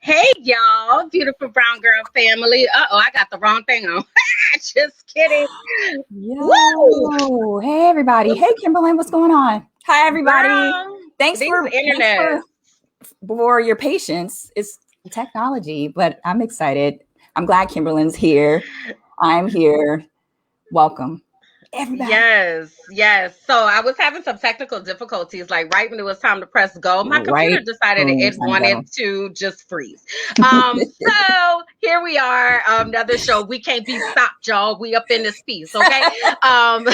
Hey, y'all, beautiful brown girl family. Uh-oh, I got the wrong thing on. Just kidding. Woo! Yo, hey everybody. Hey Kimberly, what's going on? Hi everybody. Girl, Thanks these for thanks internet. for your patience. It's technology, but I'm excited. I'm glad Kimberly's here. I'm here. Welcome, everybody. Yes. So I was having some technical difficulties, like right when it was time to press go, my computer Right. decided Boom, it time wanted go. to just freeze. So here we are, another show. We can't be stopped, y'all. We up in this piece, okay? Um,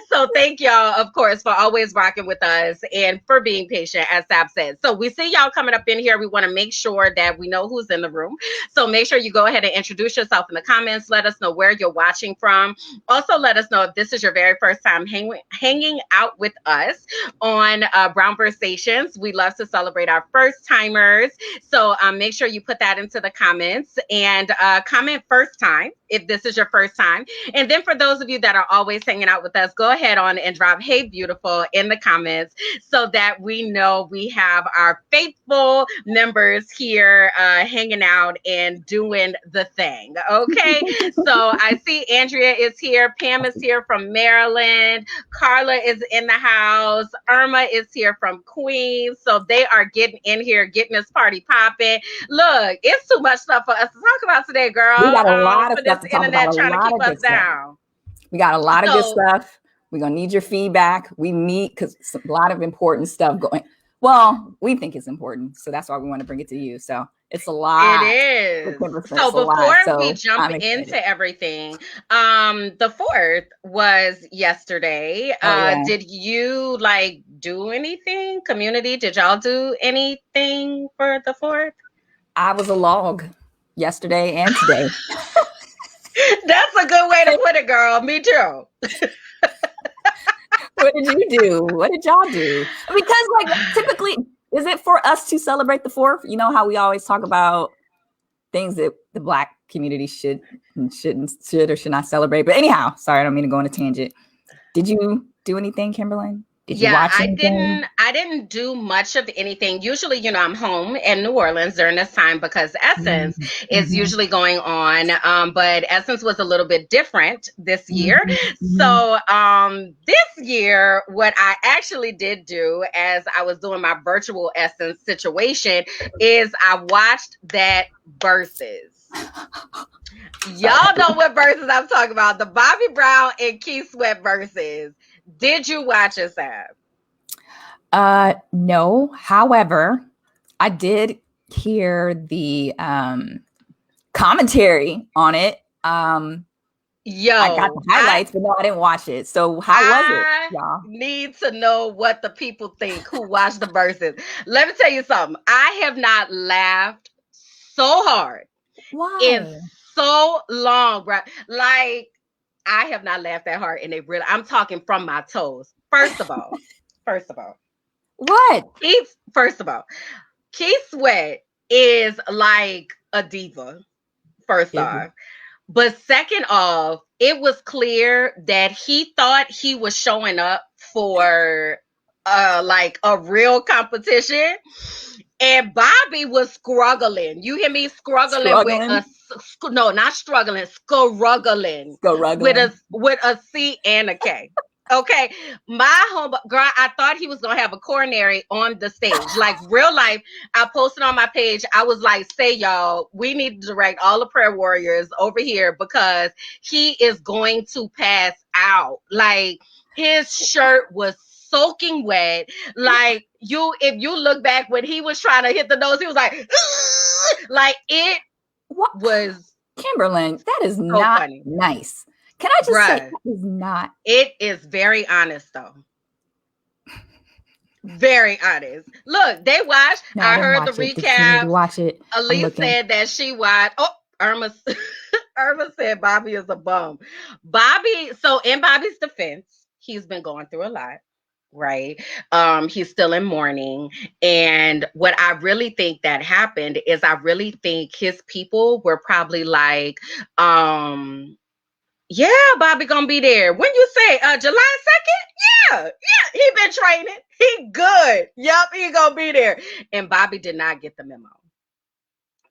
so thank y'all, of course, for always rocking with us and for being patient, as Sab said. So we see y'all coming up in here. We want to make sure that we know who's in the room. So make sure you go ahead and introduce yourself in the comments. Let us know where you're watching from. Also, let us know if this is your very first time hanging out with us on Brown Versations. We love to celebrate our first timers. So make sure you put that into the comments and comment first time if this is your first time. And then for those of you that are always hanging out with us, go ahead on and drop "Hey Beautiful" in the comments so that we know we have our faithful members here hanging out and doing the thing. Okay. So I see Andrea is here. Pam is here from Maryland. Carla is in the house. Irma is here from Queens. So they are getting in here, getting this party popping. Look, it's too much stuff for us to talk about today, girl. We got a lot of For this stuff to talk about. internet A trying to lot keep of us good stuff. down. We got a lot of good So stuff. We're gonna need your feedback. We meet because a lot of important stuff going. Well, we think it's important, so that's why we want to bring it to you. So it's a it lot. is. It's So a lot. before we So jump I'm excited. into everything, the 4th was yesterday. Oh yeah. Did you like do anything? Community, did y'all do anything for the 4th? I was a log yesterday and today. That's a good way to put it, girl. Me too. What did you do? What did y'all do? Because like typically, is it for us to celebrate the 4th? You know how we always talk about things that the Black community should or should not celebrate. But anyhow, sorry, I don't mean to go on a tangent. Did you do anything, Kimberly? Did you Yeah, watch anything? I didn't do much of anything. Usually, I'm home in New Orleans during this time because Essence is Mm-hmm. usually going on. But Essence was a little bit different this year. Mm-hmm. So this year, what I actually did do as I was doing my virtual Essence situation is I watched that versus. Y'all know what verses I'm talking about. The Bobby Brown and Keith Sweat verses. Did you watch it, Sam? No. However, I did hear the commentary on it. I got Yo, the highlights, but no, I didn't watch it. So how was it, I y'all? need to know what the people think who watch the verses. Let me tell you something. I have not laughed so hard in Why? so long, bro. Like, I have not laughed that hard and I'm talking from my toes. First of all, What? First of all, Keith Sweat is like a diva, first Is it? off. But second off, it was clear that he thought he was showing up for like a real competition. And Bobby was struggling. You hear me? Struggling with Struggling? no, not struggling, struggling Struggling. with a C and a K. Okay, my home girl, I thought he was gonna have a coronary on the stage, like real life. I posted on my page. I was like, "Say y'all, we need to direct all the prayer warriors over here because he is going to pass out." Like his shirt was soaking wet. Like if you look back when he was trying to hit the nose, he was like, like it What? was Kimberly, that is so not funny, nice. Can I just say bruh. that is not? It is very honest though. Very honest. Look, they watched. No, I I didn't heard the watch it. Did you need to recaps. watch it? I'm Elise looking. said that she watched. Oh, Irma, Irma said Bobby is a bum. Bobby. So in Bobby's defense, he's been going through a lot. Right. He's still in mourning. And what I really think that happened is I really think his people were probably like, yeah, Bobby gonna be there. When you say July 2nd? Yeah, he been training. He good. Yep, he gonna be there. And Bobby did not get the memo.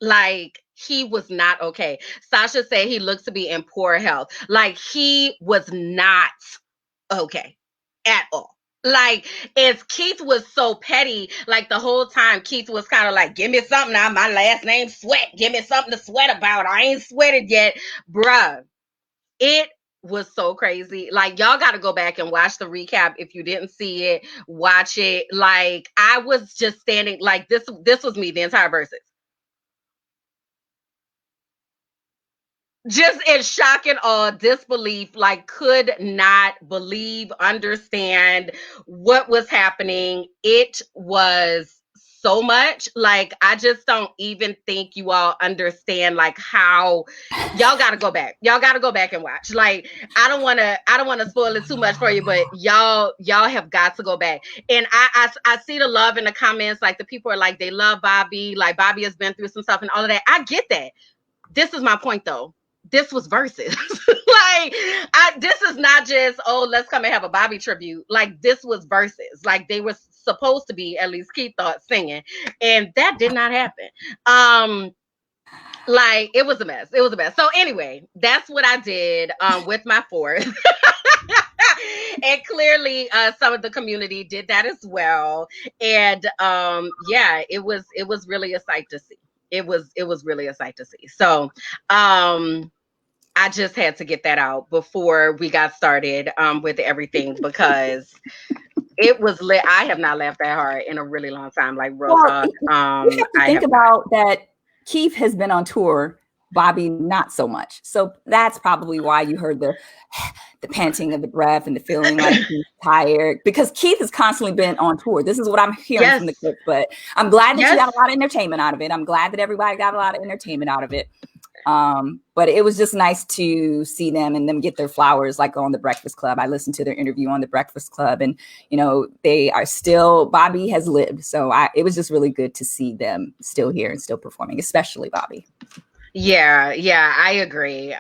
Like, he was not okay. Sasha said he looks to be in poor health. Like, he was not okay at all. Like, as Keith was so petty, like the whole time, Keith was kind of like, give me something now. My last name's Sweat. Give me something to sweat about. I ain't sweated yet. Bruh, it was so crazy. Like, y'all got to go back and watch the recap. If you didn't see it, watch it. Like, I was just standing, like, this was me the entire verses. Just in shock and awe, disbelief, like could not believe, understand what was happening. It was so much. Like, I just don't even think you all understand like how y'all got to go back. Y'all got to go back and watch. Like, I don't want to spoil it too much for you, but y'all have got to go back. And I see the love in the comments. Like, the people are like, they love Bobby. Like, Bobby has been through some stuff and all of that. I get that. This is my point though. This was verses. Like, this is not just, oh, let's come and have a Bobby tribute. Like, this was verses. Like, they were supposed to be, at least Keith thought, singing, and that did not happen. Like, it was a mess. It was a mess. So anyway, that's what I did with my fourth. And clearly some of the community did that as well. And yeah, it was really a sight to see. It was really a sight to see. So I just had to get that out before we got started with everything, because it was lit. I have not laughed that hard in a really long time. Like, real talk. You have to think about that. Keith has been on tour, Bobby not so much. So that's probably why you heard the panting of the breath and the feeling like he's tired, because Keith has constantly been on tour. This is what I'm hearing from the clip, but I'm glad that you got a lot of entertainment out of it. I'm glad that everybody got a lot of entertainment out of it. But it was just nice to see them and them get their flowers, like on the Breakfast Club. I listened to their interview on the Breakfast Club, and you know, they are still, Bobby has lived. So it was just really good to see them still here and still performing, especially Bobby. Yeah, I agree.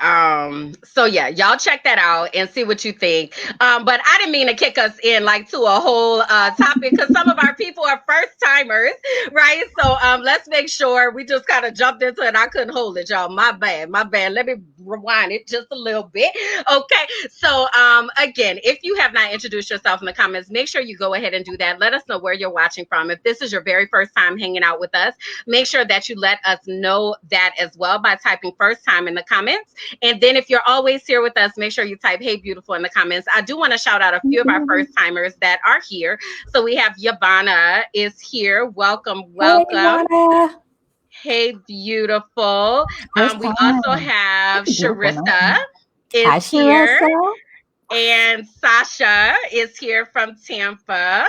So yeah, y'all check that out and see what you think. But I didn't mean to kick us in like to a whole topic, because some of our people are first timers, right? So let's make sure we just kind of jumped into it. I couldn't hold it, y'all. My bad. Let me rewind it just a little bit. Okay. So again, if you have not introduced yourself in the comments, make sure you go ahead and do that. Let us know where you're watching from. If this is your very first time hanging out with us, make sure that you let us know that as well by typing first time in the comments. And then if you're always here with us, make sure you type hey beautiful in the comments. I do want to shout out a few of our first timers that are here. So we have Yvonne is here. Welcome. Hey beautiful. We also have Sharissa is here. And Sasha is here from Tampa.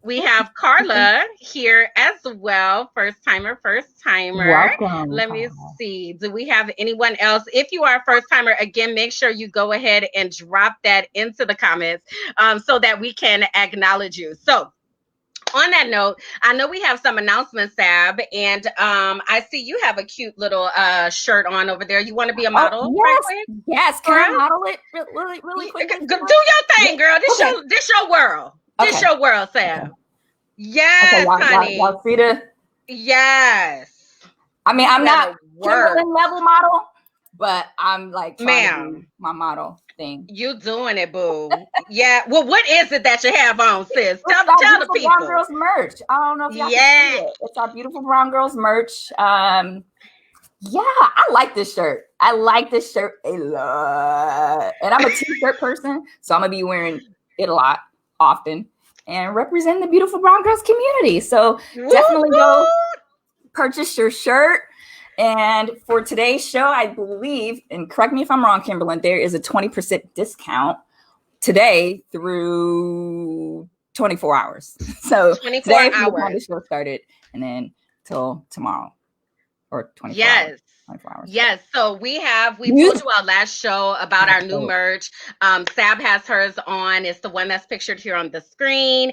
We have Carla here as well. First timer. Welcome. Let me see. Do we have anyone else? If you are a first timer, again, make sure you go ahead and drop that into the comments so that we can acknowledge you. So, on that note, I know we have some announcements, Sab, and I see you have a cute little shirt on over there. You want to be a model? Yes. Can I model it really quick? Do your thing, girl. This your world. This your world, Sab. Okay. Yes, honey. Y'all see the? Yes. I mean, I'm not Timberland level model, but I'm like trying to do my model thing. You doing it, boo. Yeah. Well, what is it that you have on, sis? Tell the people. Brown Girls merch. I don't know if y'all can see it. It's our beautiful Brown Girls merch. Yeah, I like this shirt. I like this shirt a lot. And I'm a t-shirt person, so I'm going to be wearing it a lot, often, and representing the beautiful Brown Girls community. So definitely go purchase your shirt. And for today's show, I believe, and correct me if I'm wrong, Kimberlyn, there is a 20% discount today through 24 hours. So 24 hours. The show started, and then till tomorrow. Or 24 hours. 24 hours. Yes. So we told you our last show about our new merch. Sab has hers on. It's the one that's pictured here on the screen.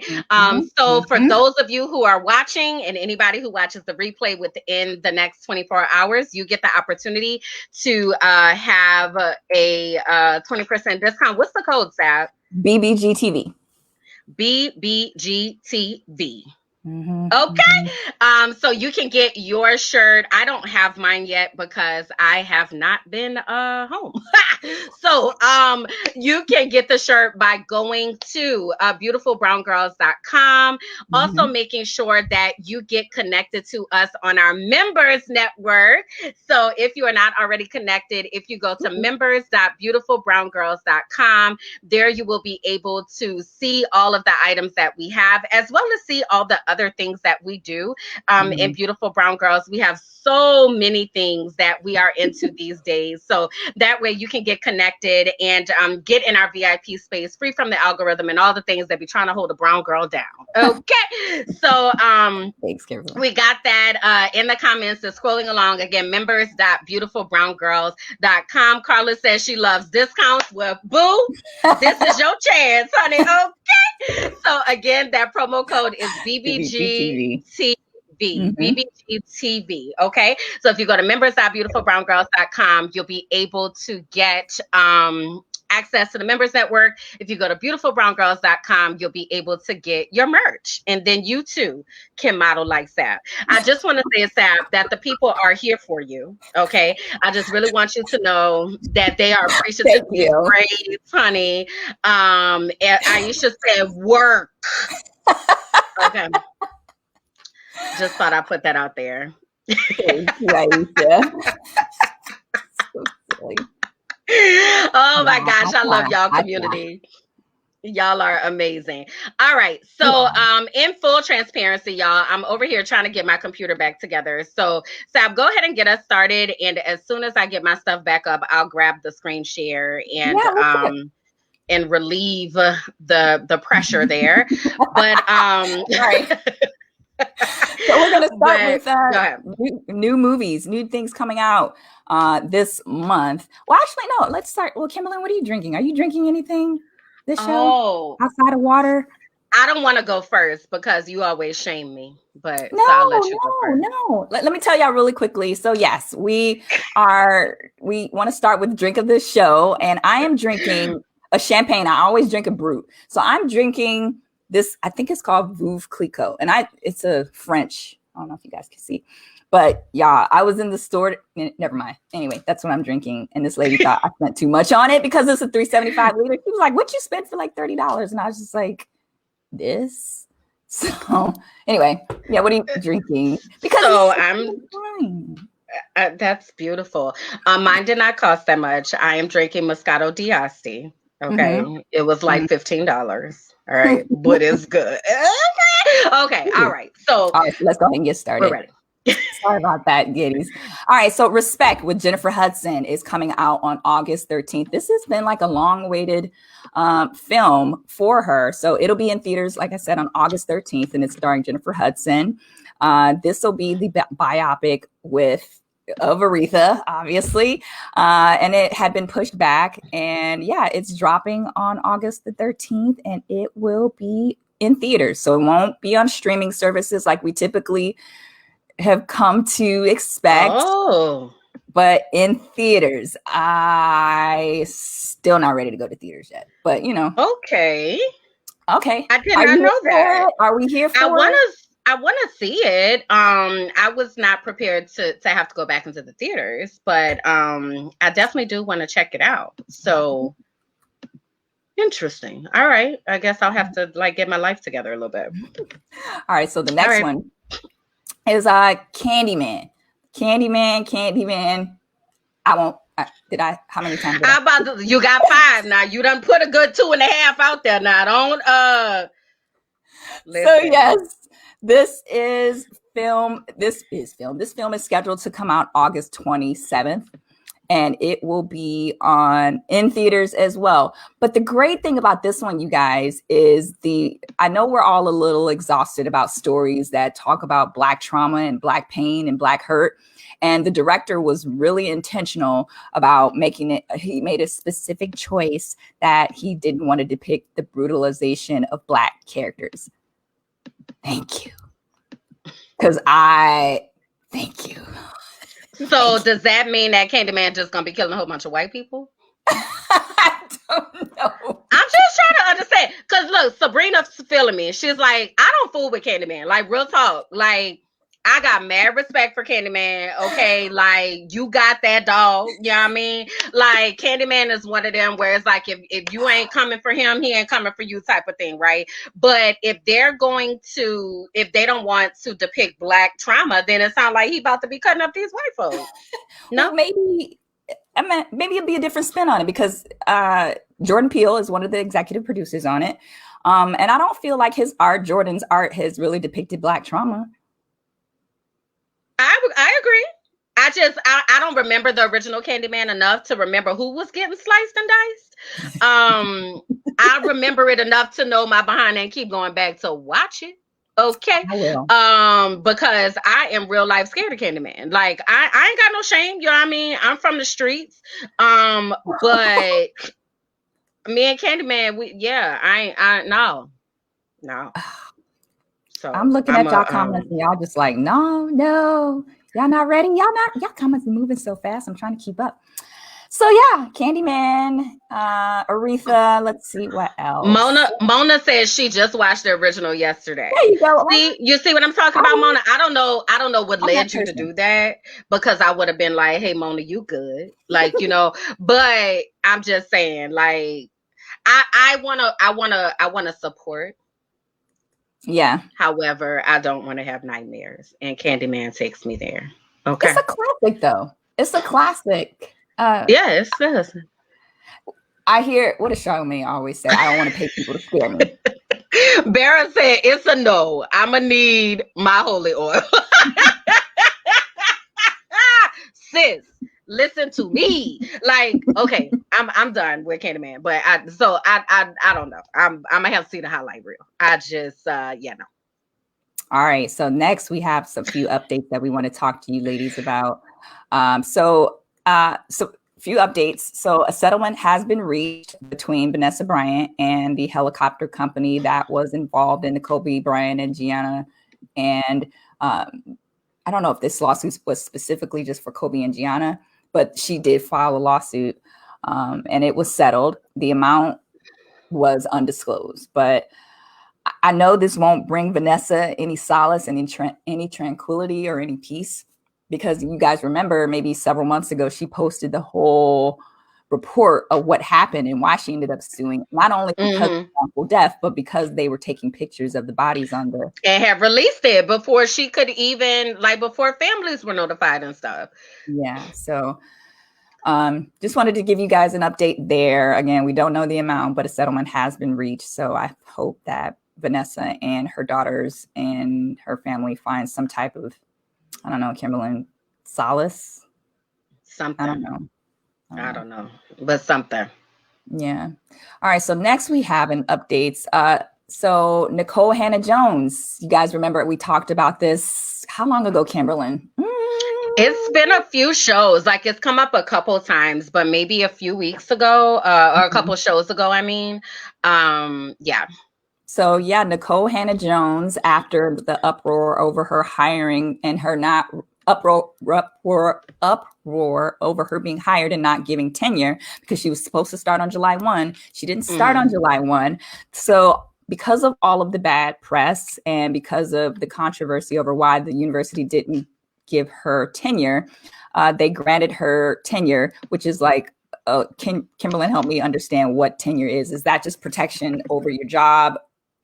So for those of you who are watching, and anybody who watches the replay within the next 24 hours, you get the opportunity to have a 20% discount. What's the code, Sab? BBG TV. BBG TV. Okay. So you can get your shirt. I don't have mine yet because I have not been home. So you can get the shirt by going to beautifulbrowngirls.com. Also making sure that you get connected to us on our members network. So if you are not already connected, if you go to members.beautifulbrowngirls.com, there you will be able to see all of the items that we have, as well as see all the other things that we do in Beautiful Brown Girls. We have so many things that we are into these days. So that way you can get connected and get in our VIP space, free from the algorithm and all the things that be trying to hold a brown girl down. Okay. So thanks, Kimberly. We got that in the comments. So scrolling along again, members.beautifulbrowngirls.com. Carla says she loves discounts. Well, boo, this is your chance, honey. Okay. So again, that promo code is BBG TV. BBG TV. Okay. So if you go to members.beautifulbrowngirls.com, you'll be able to get access to the members network. If you go to beautifulbrowngirls.com, you'll be able to get your merch. And then you too can model like Sab. I just want to say, Sab, that the people are here for you. Okay. I just really want you to know that they are appreciative of these grades, honey. And Aisha said work. Okay. Just thought I'd put that out there. Thank you, Aisha. So silly. Oh my gosh, I love y'all community. Y'all are amazing. All right. So in full transparency, y'all, I'm over here trying to get my computer back together. So Sab, go ahead and get us started. And as soon as I get my stuff back up, I'll grab the screen share and relieve the pressure there. But right. So we're going to start with new movies, new things coming out this month. Well, actually, no, let's start. Well, Kimberly, what are you drinking? Are you drinking anything this show outside of water? I don't want to go first because you always shame me, but no, so I'll let you go first. No. Let me tell y'all really quickly. So yes, we want to start with drink of the show, and I am drinking a champagne. I always drink a brut. So I'm drinking this, I think it's called Veuve Clicquot, and it's a French. I don't know if you guys can see, but yeah, I was in the store. Never mind. Anyway, that's what I'm drinking, and this lady thought I spent too much on it because it's a 375 liter. She was like, "What you spent for like $30?" And I was just like, "This." So anyway, yeah. What are you drinking? Because that's beautiful. Mine did not cost that much. I am drinking Moscato d'Asti. Okay, it was like $15. All right, but it's good. Okay, all right. So let's go ahead and get started. We're ready. Sorry about that, Giddies. All right, so Respect with Jennifer Hudson is coming out on August 13th. This has been like a long-awaited film for her. So it'll be in theaters, like I said, on August 13th, and it's starring Jennifer Hudson. This will be the biopic of Aretha, obviously, and it had been pushed back, and it's dropping on August the 13th, and it will be in theaters, so it won't be on streaming services like we typically have come to expect, but in theaters. I still not ready to go to theaters yet, but okay, I did not know that. Are we here for I want to see it. I was not prepared to have to go back into the theaters, but I definitely do want to check it out. So interesting. All right. I guess I'll have to get my life together a little bit. All right. So the next one is Candyman. I won't. How many times? You got 5 now. You done put a good 2.5 out there now. Don't listen. So yes. This film is scheduled to come out August 27th, and it will be in theaters as well. But the great thing about this one, you guys, is I know we're all a little exhausted about stories that talk about Black trauma and Black pain and Black hurt. And the director was really intentional about making it. He made a specific choice that he didn't want to depict the brutalization of Black characters. Thank you. Thank you. So does that mean that Candyman just gonna be killing a whole bunch of white people? don't know. I'm just trying to understand. Because look, Sabrina's feeling me. She's like, I don't fool with Candyman. Like, real talk. Like, I got mad respect for Candyman. Okay. Like, you got that dog. You know what I mean? Like, Candyman is one of them where it's like, if you ain't coming for him, he ain't coming for you type of thing, right? But if they don't want to depict Black trauma, then it sounds like he about to be cutting up these white folks. No? Well, maybe it'd be a different spin on it because Jordan Peele is one of the executive producers on it. And I don't feel like Jordan's art has really depicted Black trauma. I agree. I don't remember the original Candyman enough to remember who was getting sliced and diced. I remember it enough to know my behind and keep going back to watch it. Okay. I will. Because I am real life scared of Candyman. Like I ain't got no shame, you know what I mean? I'm from the streets. But me and Candyman, no. So I'm looking at y'all comments and y'all just like, no, y'all not ready. Y'all comments are moving so fast. I'm trying to keep up. So yeah, Candyman, Aretha. Let's see what else. Mona says she just watched the original yesterday. There you go. You see what I'm talking about, Mona? I don't know what led you to do that that I would have been like, hey, Mona, you good? Like, but I'm just saying, like, I wanna support. Yeah. However, I don't want to have nightmares, and Candyman takes me there. Okay. It's a classic, though. It's a classic. Yes. I hear what does Charlamagne always say? I don't want to pay people to scare me. Barra said it's a no. I'ma need my holy oil. Sis, listen to me. Like, okay, I'm done with Candyman, but I don't know. I'm gonna have to see the highlight reel. I just no. All right. So next we have some few updates that we want to talk to you ladies about. So few updates. So a settlement has been reached between Vanessa Bryant and the helicopter company that was involved in the Kobe Bryant and Gianna. And I don't know if this lawsuit was specifically just for Kobe and Gianna, but she did file a lawsuit and it was settled. The amount was undisclosed, but I know this won't bring Vanessa any solace, any tranquility or any peace. Because you guys remember maybe several months ago, she posted the whole report of what happened and why she ended up suing, not only because of wrongful death, but because they were taking pictures of the bodies on the... And have released it before she could even, before families were notified and stuff. Yeah, so just wanted to give you guys an update there. Again, we don't know the amount, but a settlement has been reached. So I hope that Vanessa and her daughters and her family find some type of, I don't know, Kimberlyn, solace? Something. I don't know. I don't know, but something. Yeah. All right. So next we have an updates. So Nicole Hanna Jones, you guys remember we talked about this. How long ago, Kimberlyn? It's been a few shows. Like it's come up a couple times, but maybe a few weeks ago or a couple shows ago. I mean, yeah. So yeah, Nicole Hanna Jones, after the uproar over her hiring and her not uproar over her being hired and not giving tenure because she was supposed to start on July 1. She didn't start on July 1. So because of all of the bad press and because of the controversy over why the university didn't give her tenure, they granted her tenure, which is like, can Kimberlyn help me understand what tenure is? Is that just protection over your job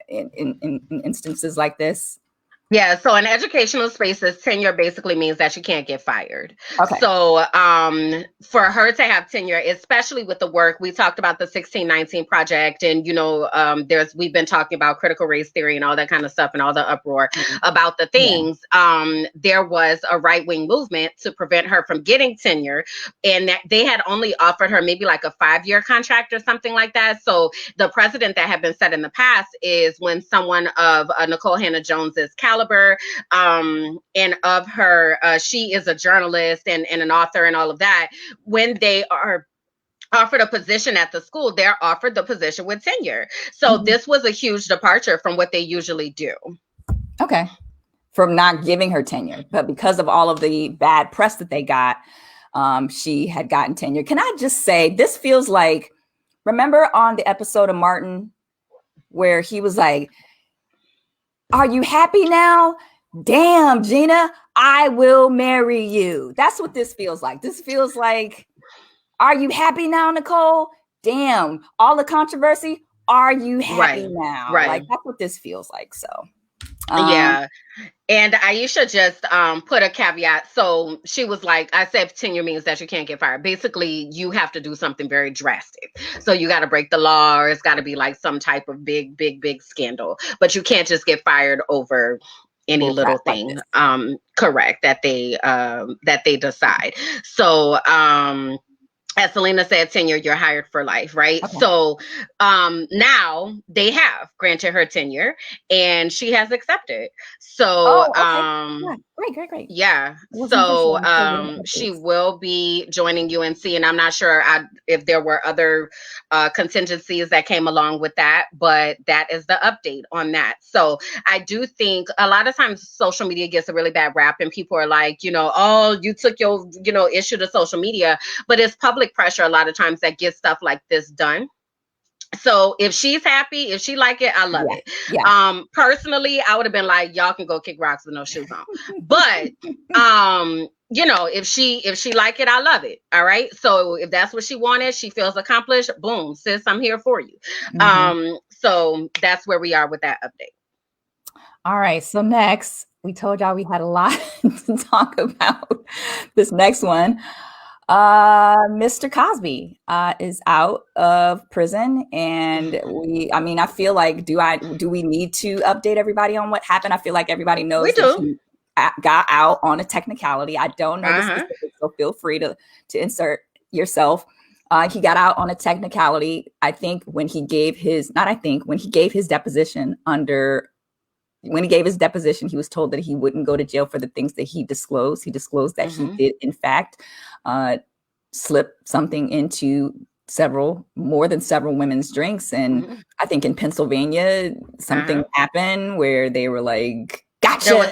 in instances like this? Yeah, so in educational spaces, tenure basically means that you can't get fired. Okay. So for her to have tenure, especially with the work, we talked about the 1619 project and, we've been talking about critical race theory and all that kind of stuff and all the uproar about the things. Yeah. There was a right-wing movement to prevent her from getting tenure, and that they had only offered her maybe like a 5-year contract or something like that. So the precedent that had been set in the past is when someone of Nicole Hanna Jones's caliber, and of her, she is a journalist and an author and all of that. When they are offered a position at the school, they're offered the position with tenure. So this was a huge departure from what they usually do. Okay. From not giving her tenure, but because of all of the bad press that they got, she had gotten tenure. Can I just say, this feels like remember on the episode of Martin where he was like, "Are you happy now? Damn, Gina, I will marry you." That's what this feels like. This feels like, are you happy now, Nicole? Damn, all the controversy. Are you happy now? Right. Like, that's what this feels like. So, yeah. And Aisha just put a caveat. So she was like, I said tenure means that you can't get fired. Basically, you have to do something very drastic. So you got to break the law, or it's got to be like some type of big scandal. But you can't just get fired over any little thing. Correct, that they decide. So as Selena said, tenure, you're hired for life, right? Okay. So now they have granted her tenure and she has accepted. So yeah. Great. Yeah. So she will be joining UNC, and I'm not sure if there were other contingencies that came along with that, but that is the update on that. So I do think a lot of times social media gets a really bad rap, and people are like, oh, you took your, issue to social media, but it's public pressure a lot of times that gets stuff like this done. So if she's happy, if she like it, I love it. Yeah. Personally, I would have been like, y'all can go kick rocks with no shoes on. But if she like it, I love it. All right. So if that's what she wanted, she feels accomplished. Boom, sis, I'm here for you. Mm-hmm. So that's where we are with that update. All right. So next, we told y'all we had a lot to talk about. This next one. Mr. Cosby is out of prison, and I feel like, do we need to update everybody on what happened? I feel like everybody knows that he got out on a technicality. I don't know the specifics, so feel free to insert yourself. He got out on a technicality. When he gave his deposition when he gave his deposition, he was told that he wouldn't go to jail for the things that he disclosed. He disclosed that he did, in fact, slip something into more than several women's drinks. And I think in Pennsylvania, something happened where they were like, gotcha. There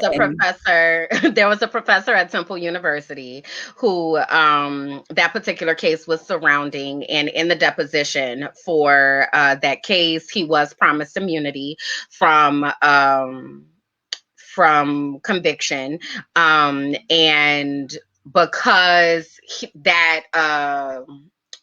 was a professor at Temple University who that particular case was surrounding, and in the deposition for that case, he was promised immunity from conviction, and because that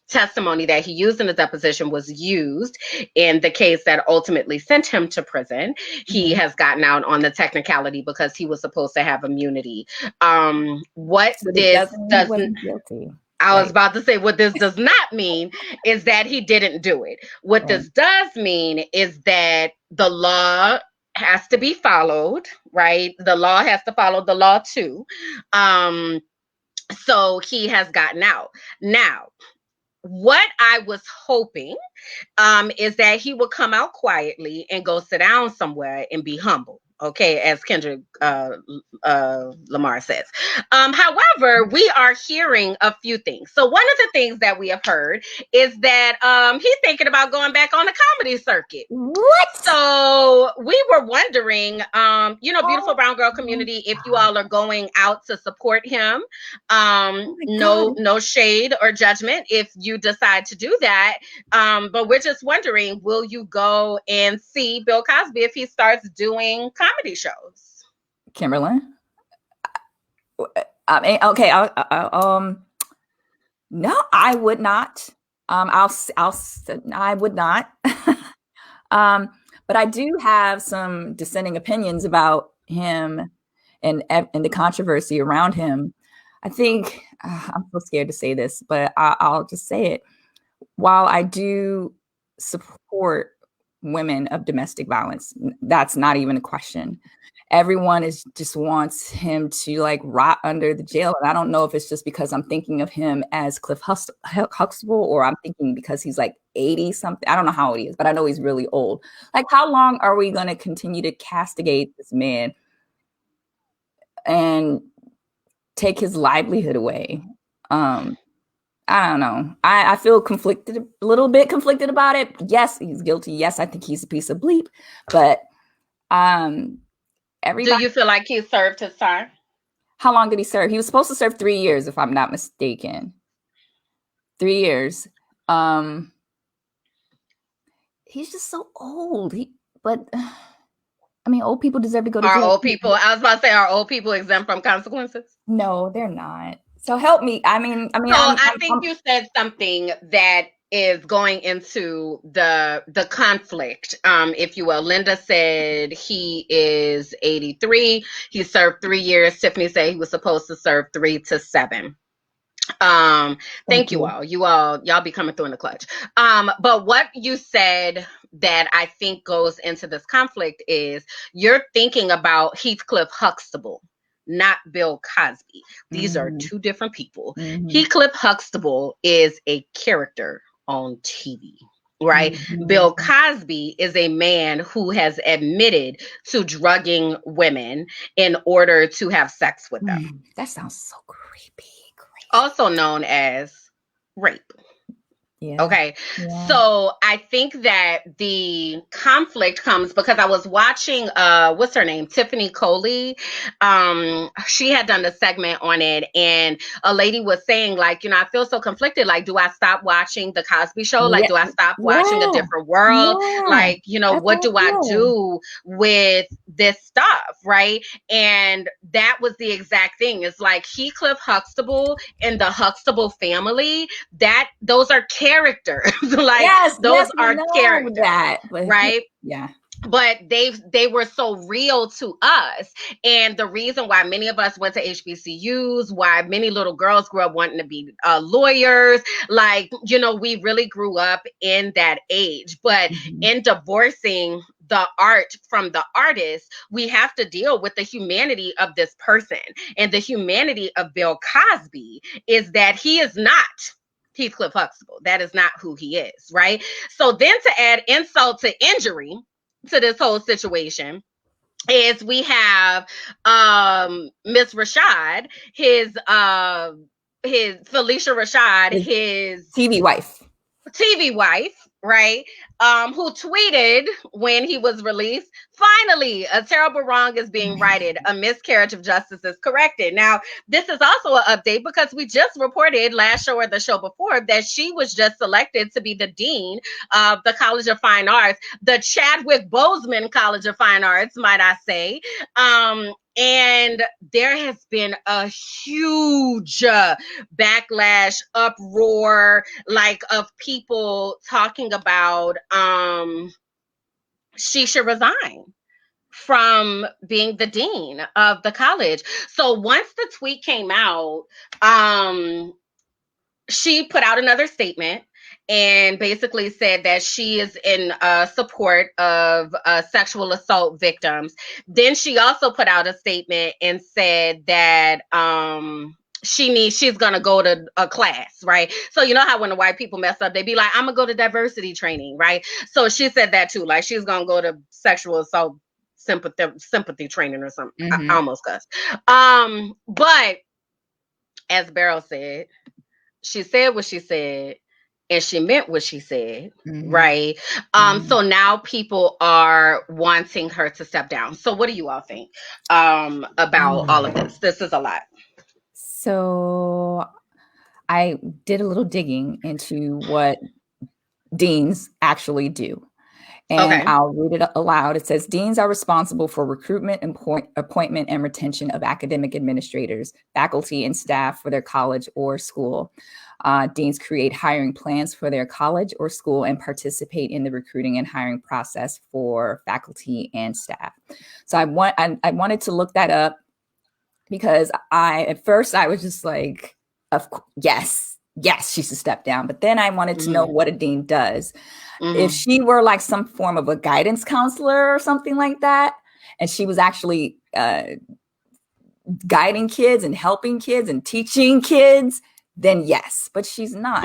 testimony that he used in the deposition was used in the case that ultimately sent him to prison, he has gotten out on the technicality because he was supposed to have immunity. What this doesn't guilty. I was about to say, what this does not mean is that he didn't do it. What this does mean is that the law has to be followed, right? The law has to follow the law too. So he has gotten out. Now, what I was hoping is that he would come out quietly and go sit down somewhere and be humble. Okay, as Kendrick Lamar says. However, we are hearing a few things. So one of the things that we have heard is that he's thinking about going back on the comedy circuit. What? So we were wondering, beautiful brown girl community, if you all are going out to support him, no shade or judgment if you decide to do that. But we're just wondering, will you go and see Bill Cosby if he starts doing comedy shows? Kimberlyn? Okay. No, I would not. I would not. But I do have some dissenting opinions about him and the controversy around him. I think I'm so scared to say this, but I'll just say it. While I do support women of domestic violence, that's not even a question. Everyone just wants him to like rot under the jail. And I don't know if it's just because I'm thinking of him as Cliff Huxtable, or I'm thinking because he's like 80 something. I don't know how old he is, but I know he's really old. Like, how long are we going to continue to castigate this man and take his livelihood away? I don't know. I feel a little bit conflicted about it. Yes, he's guilty. Yes, I think he's a piece of bleep. But everybody. Do you feel like he served his time? How long did he serve? He was supposed to serve 3 years, if I'm not mistaken. 3 years. he's just so old. But I mean, old people deserve to go to Are jail. old people, I was about to say, are old people exempt from consequences? No, they're not. So help me. I mean, So I think you said something that is going into the conflict, if you will. Linda said he is 83. He served 3 years. Tiffany said he was supposed to serve 3 to 7. Thank you all. Y'all be coming through in the clutch. But what you said that I think goes into this conflict is you're thinking about Heathcliff Huxtable, not Bill Cosby. These are two different people. Heathcliff Huxtable is a character on TV, right? Bill Cosby is a man who has admitted to drugging women in order to have sex with them. That sounds so creepy. Also known as rape. Yeah. Okay. Yeah. So I think that the conflict comes because I was watching, what's her name? Tiffany Coley. She had done a segment on it, and a lady was saying, like, you know, I feel so conflicted. Like, do I stop watching the Cosby Show? Like, do I stop watching A Different World? Like, you know, what do I do with this stuff? Right. And that was the exact thing. It's like Heathcliff Huxtable and the Huxtable family, those are characters. Like, those are characters, right? Yeah. But they were so real to us. And the reason why many of us went to HBCUs, why many little girls grew up wanting to be lawyers, like, you know, we really grew up in that age. But in divorcing the art from the artist, we have to deal with the humanity of this person. And the humanity of Bill Cosby is that he is not Heathcliff Huxtable. That is not who he is, right? So then to add insult to injury to this whole situation is we have Miss Rashad, his Felicia Rashad, his TV wife, right? Who tweeted when he was released, finally, a terrible wrong is being righted. A miscarriage of justice is corrected. Now, this is also an update because we just reported last show or the show before that she was just selected to be the dean of the College of Fine Arts, the Chadwick Boseman College of Fine Arts, might I say. And there has been a huge backlash, uproar, like, of people talking about she should resign from being the dean of the college. So once the tweet came out, she put out another statement and basically said that she is in support of sexual assault victims. Then she also put out a statement and said that she's gonna go to a class, right? So you know how when the white people mess up, they be like, I'm gonna go to diversity training, right? So she said that too, like she's gonna go to sexual assault sympathy training or something. I almost cussed. But as Beryl said, she said what she said and she meant what she said, right? So now people are wanting her to step down. So what do you all think about all of this? This is a lot. So I did a little digging into what deans actually do. And I'll read it aloud. It says, deans are responsible for recruitment, appointment, and retention of academic administrators, faculty, and staff for their college or school. Deans create hiring plans for their college or school and participate in the recruiting and hiring process for faculty and staff. So I wanted to look that up because at first I was just like, yes, she should step down. But then I wanted to know what a dean does. If she were like some form of a guidance counselor or something like that, and she was actually guiding kids and helping kids and teaching kids, then yes, but she's not.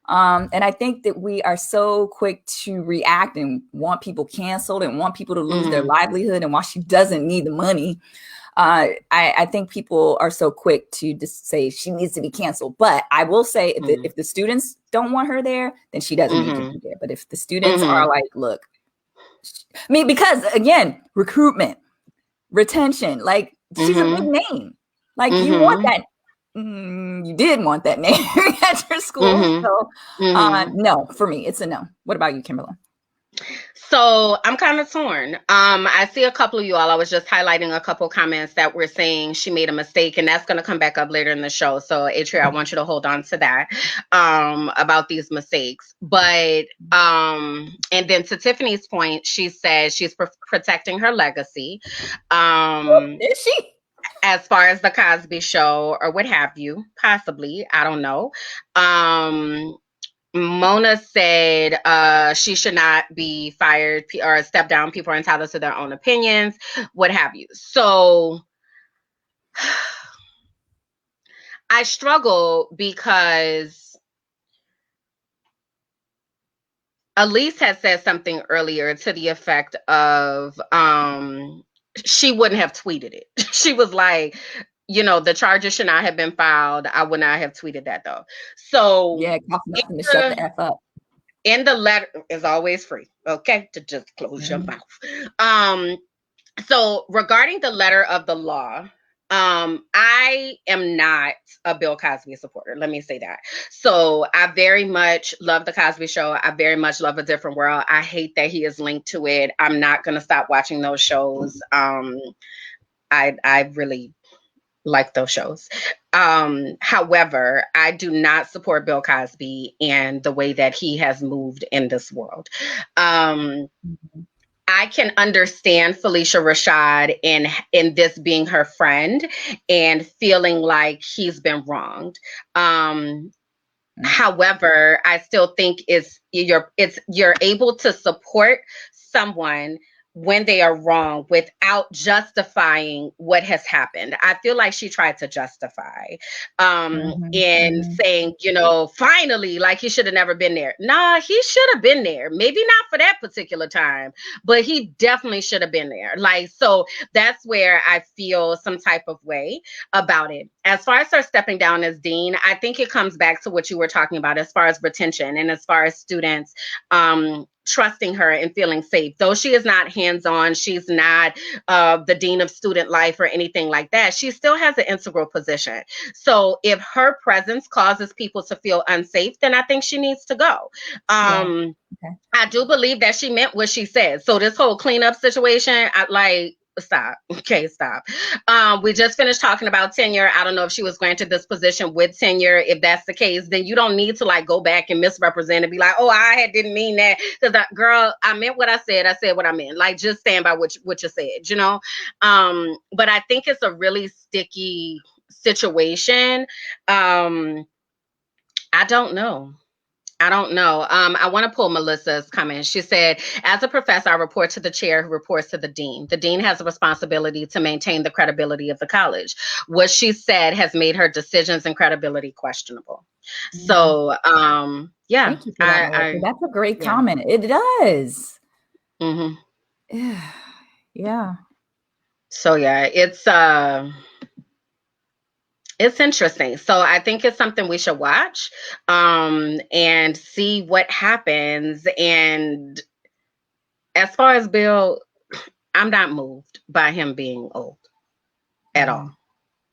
And I think that we are so quick to react and want people canceled and want people to lose their livelihood. And while she doesn't need the money, I think people are so quick to just say she needs to be canceled. But I will say if the students don't want her there, then she doesn't need to be there. But if the students are like, look, I mean, because again, recruitment, retention, like she's a big name. Like you want that. You did want that name at your school. So no, for me, it's a no. What about you, Kimberly? So I'm kind of torn. I see a couple of you all. I was just highlighting a couple comments that were saying she made a mistake, and that's going to come back up later in the show. So Atria, I want you to hold on to that about these mistakes. But and then to Tiffany's point, she said she's protecting her legacy. Is she? As far as the Cosby Show or what have you, possibly, I don't know. Mona said she should not be fired or step down. People are entitled to their own opinions, what have you. So I struggle because Elise had said something earlier to the effect of she wouldn't have tweeted it. She was like, the charges should not have been filed. I would not have tweeted that though. So yeah, nothing to shut the F up. In the letter is always free, okay? To just close your mouth. So regarding the letter of the law, I am not a Bill Cosby supporter. Let me say that. So I very much love the Cosby Show. I very much love A Different World. I hate that he is linked to it. I'm not going to stop watching those shows. I really like those shows. However, I do not support Bill Cosby and the way that he has moved in this world. I can understand Felicia Rashad in this being her friend and feeling like he's been wronged. However, I still think you're able to support someone when they are wrong without justifying what has happened. I feel like she tried to justify in saying, finally, like he should have never been there. Nah, he should have been there. Maybe not for that particular time, but he definitely should have been there. Like, so that's where I feel some type of way about it. As far as her stepping down as dean, I think it comes back to what you were talking about as far as retention and as far as students trusting her and feeling safe. Though she is not hands-on, she's not the dean of student life or anything like that, she still has an integral position. So if her presence causes people to feel unsafe, then I think she needs to go. Okay. I do believe that she meant what she said. So this whole cleanup situation, stop. Okay, stop. We just finished talking about tenure. I don't know if she was granted this position with tenure. If that's the case, then you don't need to go back and misrepresent and be like, oh, I didn't mean that. Because girl, I meant what I said. I said what I meant. Like, just stand by what you said, But I think it's a really sticky situation. I don't know. I want to pull Melissa's comment. She said, as a professor, I report to the chair who reports to the dean. The dean has a responsibility to maintain the credibility of the college. What she said has made her decisions and credibility questionable. So, yeah. Thank you for that, that's a great comment. It does. Yeah. So, yeah, it's interesting. So I think it's something we should watch and see what happens. And as far as Bill, I'm not moved by him being old at all.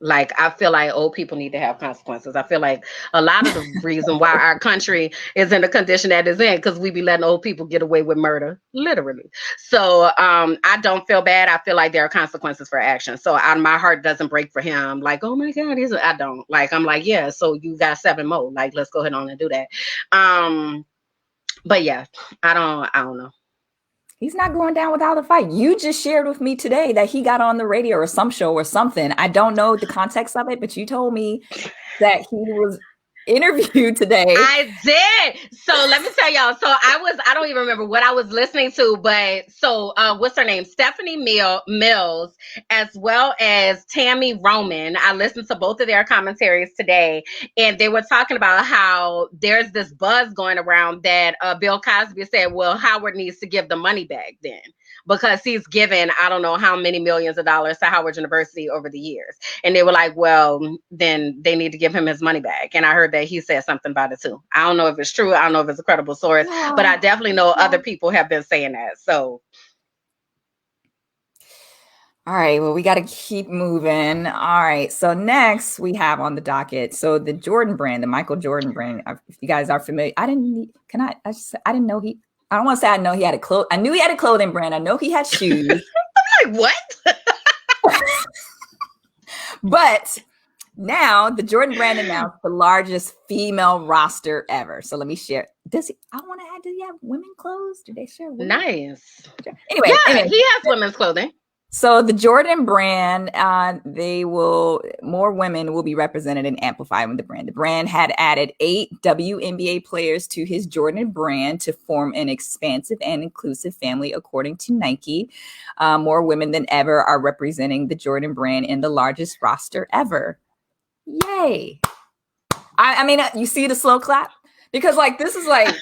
Like, I feel like old people need to have consequences. I feel like a lot of the reason why our country is in the condition that it's in, because we be letting old people get away with murder, literally. So I don't feel bad. I feel like there are consequences for action. So my heart doesn't break for him. Like, oh my God, I don't. Like, I'm like, yeah, so you got 7 more. Like, let's go ahead on and do that. But yeah, I don't know. He's not going down without a fight. You just shared with me today that he got on the radio or some show or something. I don't know the context of it, but you told me that he was interviewed today. I did. So let me tell y'all. So I don't even remember what I was listening to, but so what's her name? Stephanie Mills, as well as Tammy Roman. I listened to both of their commentaries today, and they were talking about how there's this buzz going around that Bill Cosby said, well, Howard needs to give the money back then, because he's given, I don't know how many millions of dollars to Howard University over the years. And they were like, well, then they need to give him his money back. And I heard that he said something about it too. I don't know if it's true. I don't know if it's a credible source, but I definitely know other people have been saying that. So. All right. Well, we got to keep moving. All right. So next we have on the docket. So the Jordan brand, the Michael Jordan brand, if you guys are familiar, I didn't know I don't want to say I know he had a I knew he had a clothing brand. I know he had shoes. I'm like, what? But now the Jordan brand announced the largest female roster ever. So let me share. I want to add, do you have women clothes? Do they share women? Nice. Anyway, he has women's clothing. So the Jordan brand, more women will be represented and amplified with the brand. The brand had added 8 WNBA players to his Jordan brand to form an expansive and inclusive family, according to Nike. More women than ever are representing the Jordan brand in the largest roster ever. Yay. I mean, you see the slow clap? Because like, this is like,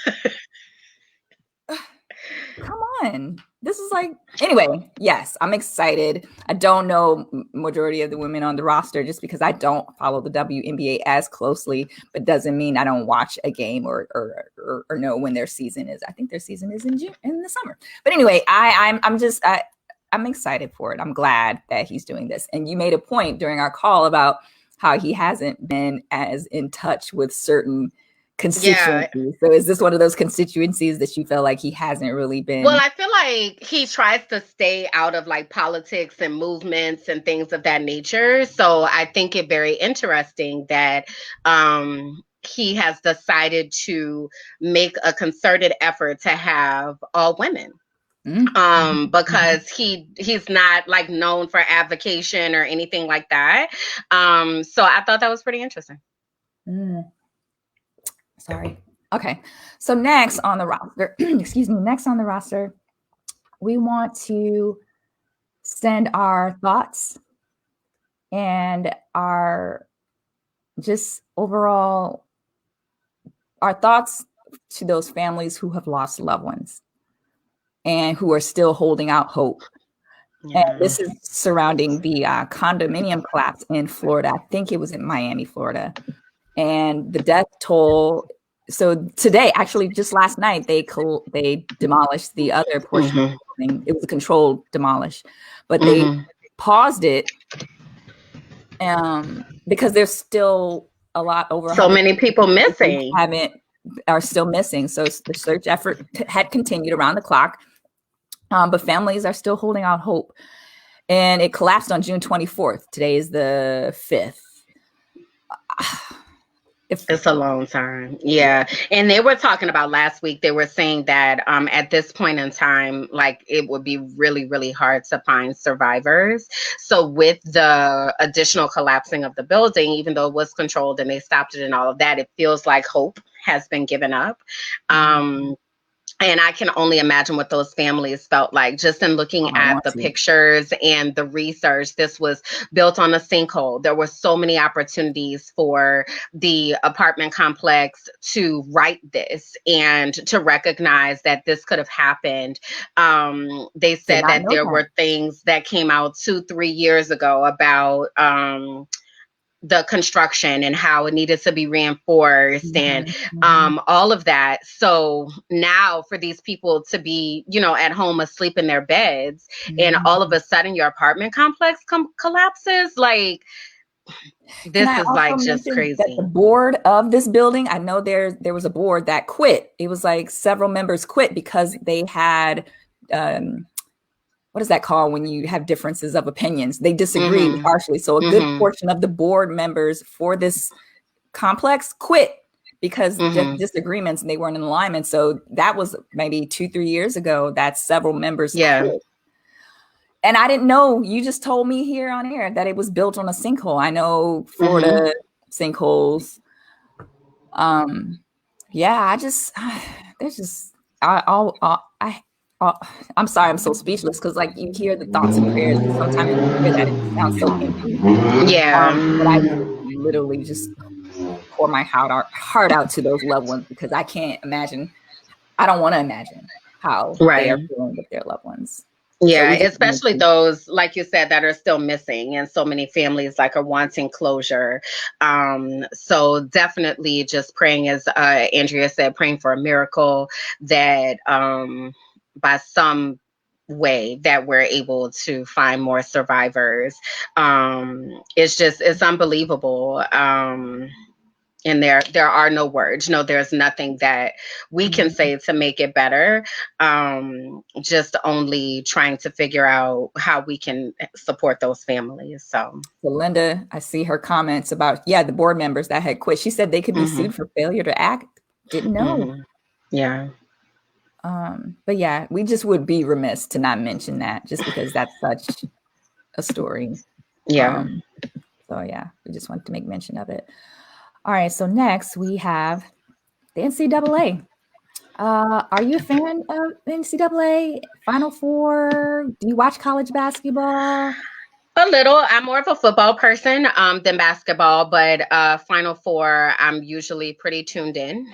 come on. This is like, anyway, yes, I'm excited. I don't know majority of the women on the roster just because I don't follow the WNBA as closely, but doesn't mean I don't watch a game or know when their season is. I think their season is in June, in the summer. But anyway, I'm excited for it. I'm glad that he's doing this. And you made a point during our call about how he hasn't been as in touch with certain constituencies. Yeah. So is this one of those constituencies that you feel like he hasn't really been? Well, I feel like he tries to stay out of like politics and movements and things of that nature. So I think it very interesting that he has decided to make a concerted effort to have all women. Because he's not like known for advocation or anything like that. So I thought that was pretty interesting. Sorry. Okay. So next on the roster, next on the roster, we want to send our thoughts and our just overall, our thoughts to those families who have lost loved ones and who are still holding out hope. Yeah. And this is surrounding the condominium collapse in Florida. I think it was in Miami, Florida. And the death toll. So today, actually, just last night, they demolished the other portion of the building. It was a controlled demolish, but they paused it because there's still a lot over. So many people missing. Are still missing. So the search effort had continued around the clock, but families are still holding out hope. And it collapsed on June 24th. Today is the 5th. It's a long time. Yeah. And they were talking about last week, they were saying that at this point in time, like it would be really, really hard to find survivors. So with the additional collapsing of the building, even though it was controlled and they stopped it and all of that, it feels like hope has been given up. And I can only imagine what those families felt like just in looking at the pictures and the research. This was built on a sinkhole. There were so many opportunities for the apartment complex to right this and to recognize that this could have happened. They said that there were things that came out 2-3 years ago about the construction and how it needed to be reinforced and all of that. So now for these people to be, at home asleep in their beds and all of a sudden your apartment complex collapses, like this is like just crazy. The board of this building, I know there was a board that quit. It was like several members quit because they had what is that called when you have differences of opinions? They disagreed partially. So a good portion of the board members for this complex quit because of disagreements and they weren't in alignment. So that was maybe 2-3 years ago that several members quit. And I didn't know, you just told me here on air that it was built on a sinkhole. I know Florida sinkholes. I'm sorry, I'm so speechless because like you hear the thoughts and prayers and sometimes you hear that it sounds so empty. But I literally just pour my heart out to those loved ones because I can't imagine. I don't want to imagine how they are feeling with their loved ones. Yeah, so especially those, like you said, that are still missing, and so many families like are wanting closure. So definitely just praying, as Andrea said, praying for a miracle that by some way that we're able to find more survivors. It's unbelievable. And there are no words. No, there's nothing that we can say to make it better. Just only trying to figure out how we can support those families. So Linda, I see her comments about, the board members that had quit. She said they could be sued for failure to act. Didn't know. Yeah. But yeah, we just would be remiss to not mention that, just because that's such a story. Yeah. So yeah, we just wanted to make mention of it. All right, so next we have the NCAA. Are you a fan of NCAA Final Four? Do you watch college basketball? A little. I'm more of a football person than basketball, but Final Four, I'm usually pretty tuned in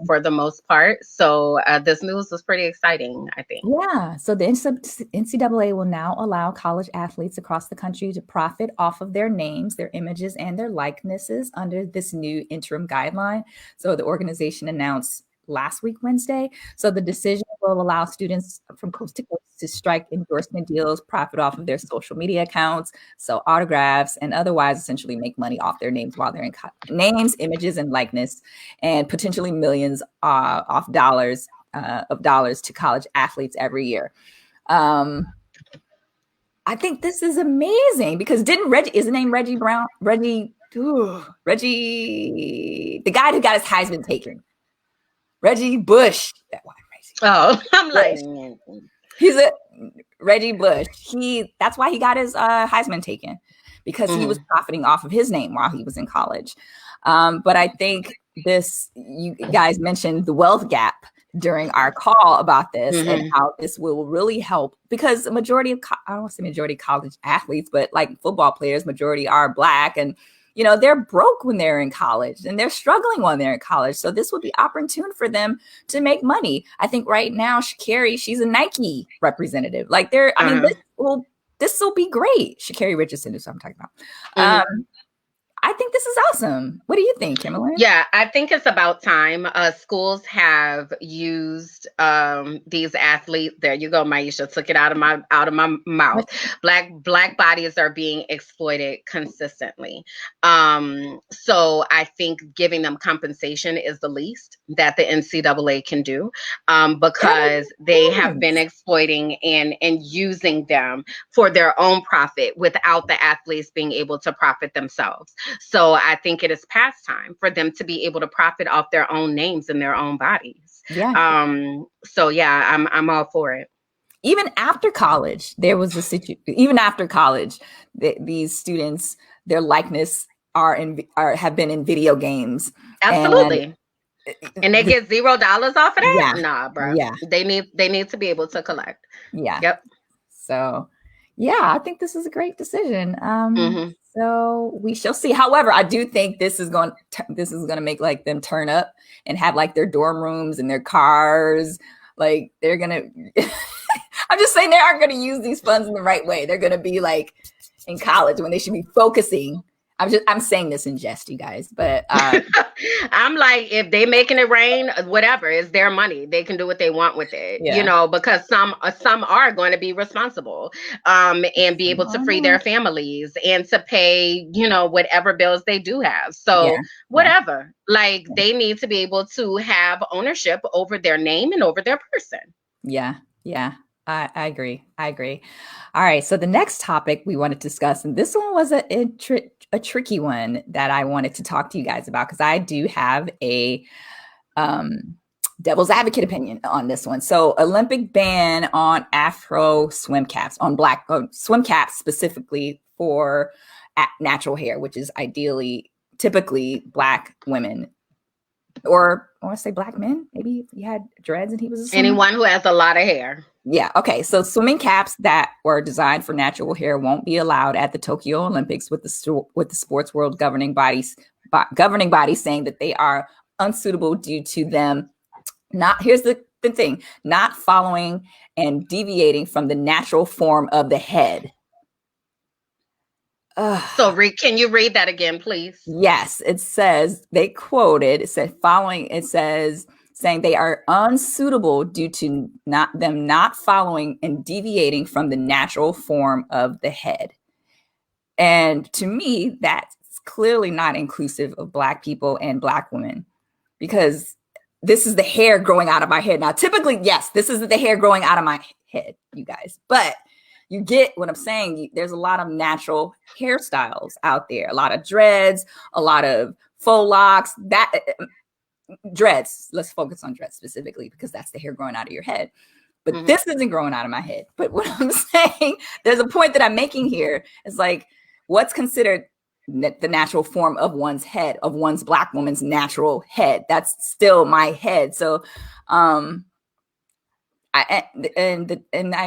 for the most part. So this news was pretty exciting, I think. Yeah. So the NCAA will now allow college athletes across the country to profit off of their names, their images, and their likenesses under this new interim guideline. So the organization announced last week, Wednesday. So the decision will allow students from coast to coast to strike endorsement deals, profit off of their social media accounts, sell autographs, and otherwise essentially make money off their names while they're in names, images, and likeness, and potentially millions of dollars to college athletes every year. I think this is amazing because is the name Reggie Brown? Reggie, the guy who got his Heisman taken. Reggie Bush. Oh, I'm like, he's a Reggie Bush. That's why he got his Heisman taken, because he was profiting off of his name while he was in college. But I think you guys mentioned the wealth gap during our call about this and how this will really help, because the majority of, I don't want to say majority of college athletes, but like football players, majority are Black, and they're broke when they're in college and they're struggling when they're in college. So this would be opportune for them to make money. I think right now, Sha'Carri, she's a Nike representative. Like this will be great. Sha'Carri Richardson is what I'm talking about. I think this is awesome. What do you think, Kimberly? Yeah, I think it's about time. Schools have used these athletes. There you go, Maisha. Took it out of my mouth. Black bodies are being exploited consistently. So I think giving them compensation is the least that the NCAA can do, because they have been exploiting and using them for their own profit without the athletes being able to profit themselves. So I think it is past time for them to be able to profit off their own names and their own bodies. Yeah. So yeah, I'm all for it. Even after college, there was a situation. Even after college, these students, their likeness have been in video games. Absolutely. And they get $0 off of that? Yeah. Nah, bro. Yeah. They need to be able to collect. Yeah. Yep. So yeah, I think this is a great decision. So we shall see. However, I do think this is going to make like them turn up and have like their dorm rooms and their cars. Like they're going to, I'm just saying they aren't going to use these funds in the right way. They're going to be like in college when they should be focusing. I'm saying this in jest, you guys, but I'm like, if they making it rain, whatever, it's their money. They can do what they want with it, because some are going to be responsible, and be able to free their families and to pay, whatever bills they do have. So whatever, like they need to be able to have ownership over their name and over their person. Yeah. Yeah. I agree. All right. So the next topic we want to discuss, and this one was a tricky one that I wanted to talk to you guys about, because I do have a devil's advocate opinion on this one. So Olympic ban on Afro swim caps, on Black swim caps specifically for natural hair, which is typically Black women. Or I want to say Black men. Maybe if he had dreads and he was a swimmer. Anyone who has a lot of hair. Yeah. Okay. So swimming caps that were designed for natural hair won't be allowed at the Tokyo Olympics, with the sports world governing bodies saying that they are unsuitable due to them here's the thing, not following and deviating from the natural form of the head. So can you read that again, please? Yes, it says, saying they are unsuitable due to not following and deviating from the natural form of the head. And to me, that's clearly not inclusive of Black people and Black women, because this is the hair growing out of my head. Now, typically, yes, this is the hair growing out of my head, you guys, but you get what I'm saying. There's a lot of natural hairstyles out there, a lot of dreads, a lot of faux locks, dreads. Let's focus on dreads specifically because that's the hair growing out of your head. But this isn't growing out of my head. But what I'm saying, there's a point that I'm making here. It's like, what's considered the natural form of one's head, of one's Black woman's natural head? That's still my head. So I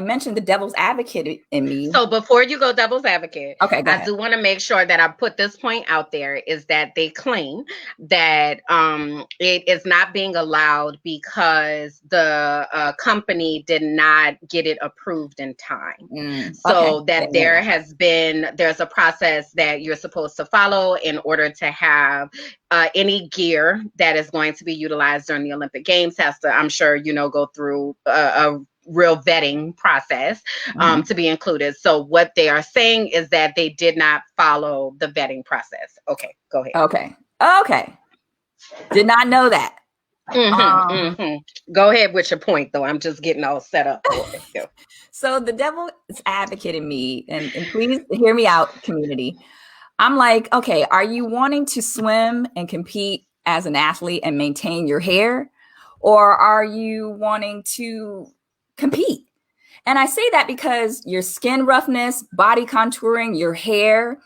mentioned the devil's advocate in me. So before you go devil's advocate, okay, I do want to make sure that I put this point out there, is that they claim that it is not being allowed because the company did not get it approved in time. So that there's a process that you're supposed to follow in order to have any gear that is going to be utilized during the Olympic Games has to, I'm sure, go through a real vetting process to be included. So what they are saying is that they did not follow the vetting process. Okay, go ahead. Okay. Did not know that. Go ahead with your point, though. I'm just getting all set up. So the devil's advocate in me, and please hear me out, community. I'm like, okay, are you wanting to swim and compete as an athlete and maintain your hair? Or are you wanting to compete? And I say that because your skin roughness, body contouring, your hair,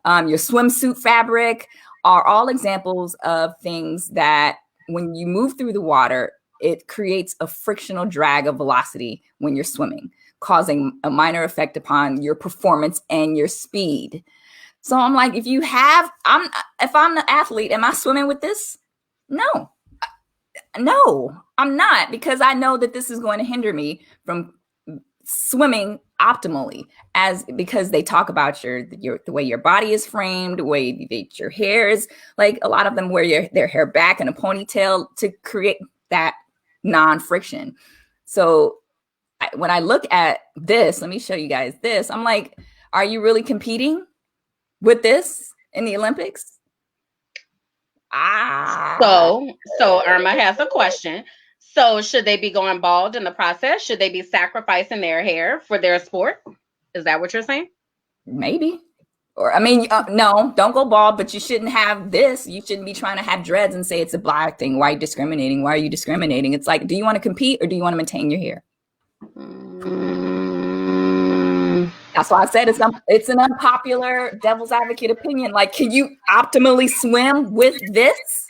your swimsuit fabric are all examples of things that when you move through the water, it creates a frictional drag of velocity when you're swimming, causing a minor effect upon your performance and your speed. So I'm like, if I'm the athlete, am I swimming with this? No, I'm not, because I know that this is going to hinder me from swimming optimally, because they talk about the way your body is framed, the way that your hair is. Like, a lot of them wear their hair back in a ponytail to create that non-friction. So when I look at this, let me show you guys this. I'm like, are you really competing with this in the Olympics? So Irma has a question. So should they be going bald in the process? Should they be sacrificing their hair for their sport? Is that what you're saying? Maybe. Or, I mean, no, don't go bald, but you shouldn't have this. You shouldn't be trying to have dreads and say it's a Black thing. Why are you discriminating? Why are you discriminating? It's like, do you want to compete or do you want to maintain your hair? That's why I said it's an unpopular devil's advocate opinion. Like, can you optimally swim with this?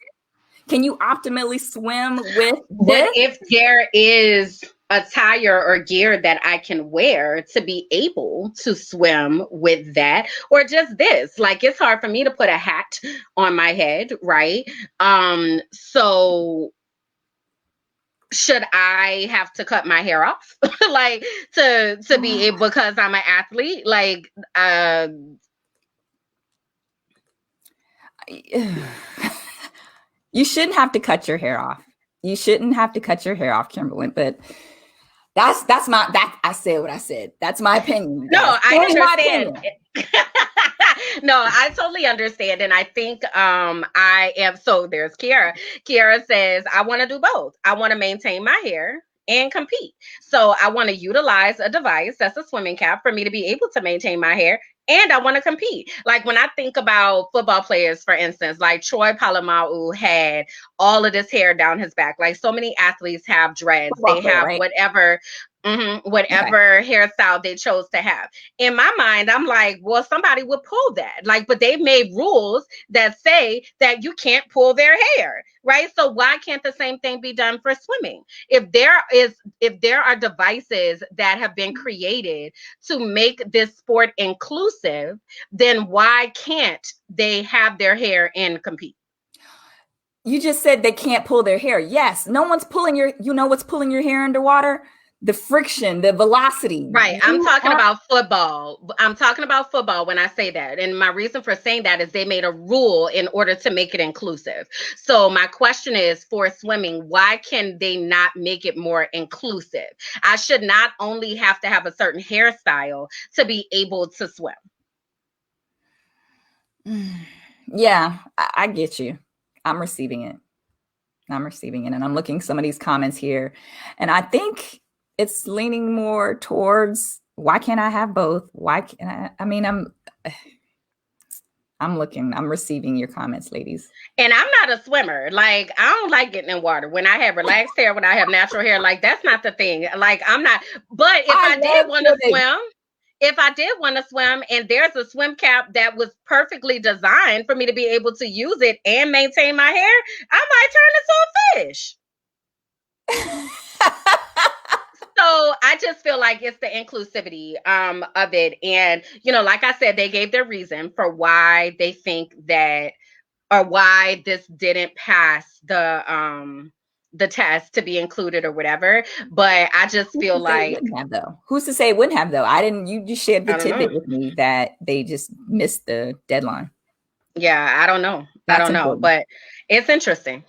Can you optimally swim with this? But if there is attire or gear that I can wear to be able to swim with that, or just this, like, it's hard for me to put a hat on my head, right? So should I have to cut my hair off like to be able, because I'm an athlete? Like, you shouldn't have to cut your hair off. You shouldn't have to cut your hair off, Kimberly. But I said what I said. That's my opinion. No, I understand. No, I totally understand. And I think I am. So there's Kiara. Kiara says, I want to do both. I want to maintain my hair and compete. So I want to utilize a device that's a swimming cap for me to be able to maintain my hair. And I want to compete. Like, when I think about football players, for instance, like Troy Polamalu had all of this hair down his back. Like, so many athletes have dreads. They have whatever hairstyle they chose to have. In my mind, I'm like, well, somebody would pull that. Like, but they've made rules that say that you can't pull their hair, right? So why can't the same thing be done for swimming? If there are devices that have been created to make this sport inclusive, then why can't they have their hair and compete? You just said they can't pull their hair. Yes, no one's pulling what's pulling your hair underwater? The friction, the velocity. Right. I'm talking about football. I'm talking about football when I say that. And my reason for saying that is they made a rule in order to make it inclusive. So my question is, for swimming, why can they not make it more inclusive? I should not only have to have a certain hairstyle to be able to swim. Yeah, I get you. I'm receiving it. And I'm looking some of these comments here, and I think it's leaning more towards, why can't I have both? Why can't I mean, I'm receiving your comments, ladies. And I'm not a swimmer. Like, I don't like getting in water. When I have relaxed hair, when I have natural hair, like, that's not the thing. Like, I'm not. But if I did want to swim, and there's a swim cap that was perfectly designed for me to be able to use it and maintain my hair, I might turn into a fish. So I just feel like it's the inclusivity of it. And, you know, like I said, they gave their reason for why they think that, or why this didn't pass the test to be included or whatever. But I just feel like, who's to say it wouldn't have though? You just shared the tidbit with me that they just missed the deadline. Yeah, I don't know. But it's interesting.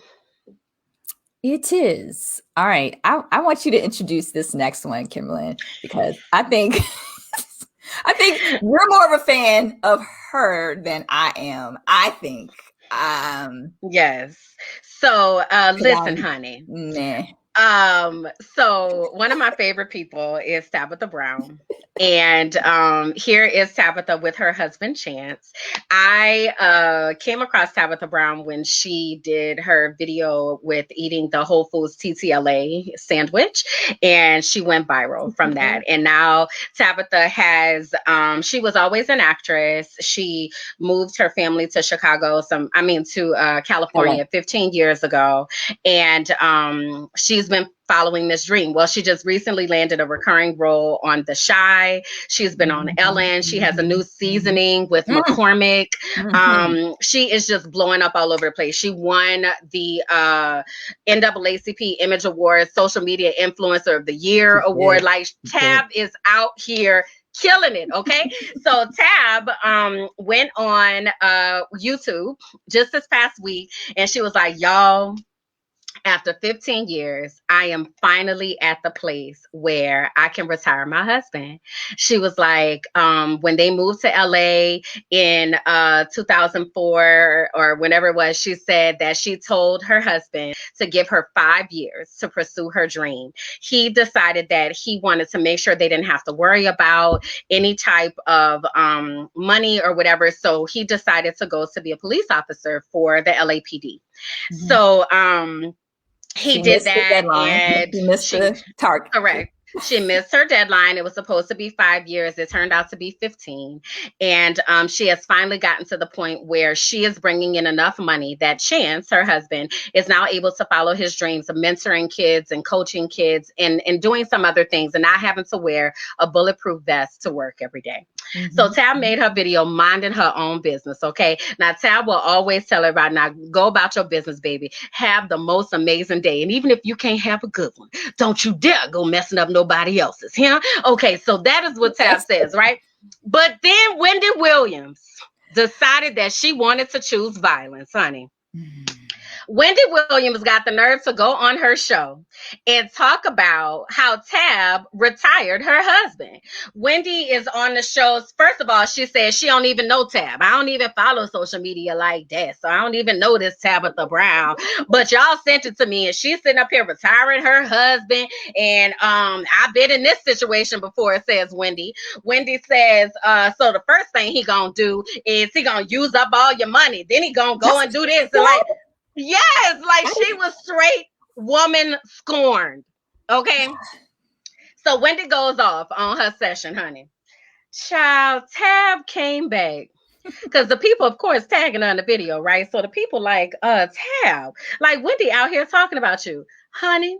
It is. All right. I want you to introduce this next one, Kimberlyn, because I think you're more of a fan of her than I am. I think. Yes. So listen, honey. So one of my favorite people is Tabitha Brown. And here is Tabitha with her husband, Chance. I came across Tabitha Brown when she did her video with eating the Whole Foods TTLA sandwich, and she went viral from that. And now Tabitha has, she was always an actress. She moved her family to California 15 years ago. And she's been following this dream. Well, she just recently landed a recurring role on The Chi. She's been on Ellen. She has a new seasoning with McCormick. She is just blowing up all over the place. She won the NAACP Image Awards Social Media Influencer of the Year award. Like, Tab is out here killing it. Okay. So Tab went on YouTube just this past week, and she was like, y'all, after 15 years, I am finally at the place where I can retire my husband. She was like, when they moved to LA in 2004 or whenever it was, she said that she told her husband to give her 5 years to pursue her dream. He decided that he wanted to make sure they didn't have to worry about any type of money or whatever. So he decided to go to be a police officer for the LAPD. So, he did that, and she missed the target. Correct. She missed her deadline. It was supposed to be 5 years. It turned out to be 15. And she has finally gotten to the point where she is bringing in enough money that Chance, her husband, is now able to follow his dreams of mentoring kids and coaching kids and doing some other things and not having to wear a bulletproof vest to work every day. So Tab made her video minding her own business, okay? Now, Tab will always tell everybody, now go about your business, baby. Have the most amazing day. And even if you can't have a good one, don't you dare go messing up nobody else's. Yeah? Okay, so that is what Tab says, right? But then Wendy Williams decided that she wanted to choose violence, honey. Wendy Williams got the nerve to go on her show and talk about how Tab retired her husband. Wendy is on the show. First of all, she said she don't even know Tab. I don't even follow social media like that, so I don't even know this Tabitha Brown. But y'all sent it to me, and she's sitting up here retiring her husband. And I've been in this situation before, says Wendy. Wendy says, so the first thing he gonna do is he gonna use up all your money. Then he gonna go and do this. And like, yes, like she was straight woman scorned. Okay. So Wendy goes off on her session, honey. Child, Tab came back. Because the people, of course, tagging her in the video, right? So the people like, Tab, like Wendy out here talking about you. Honey,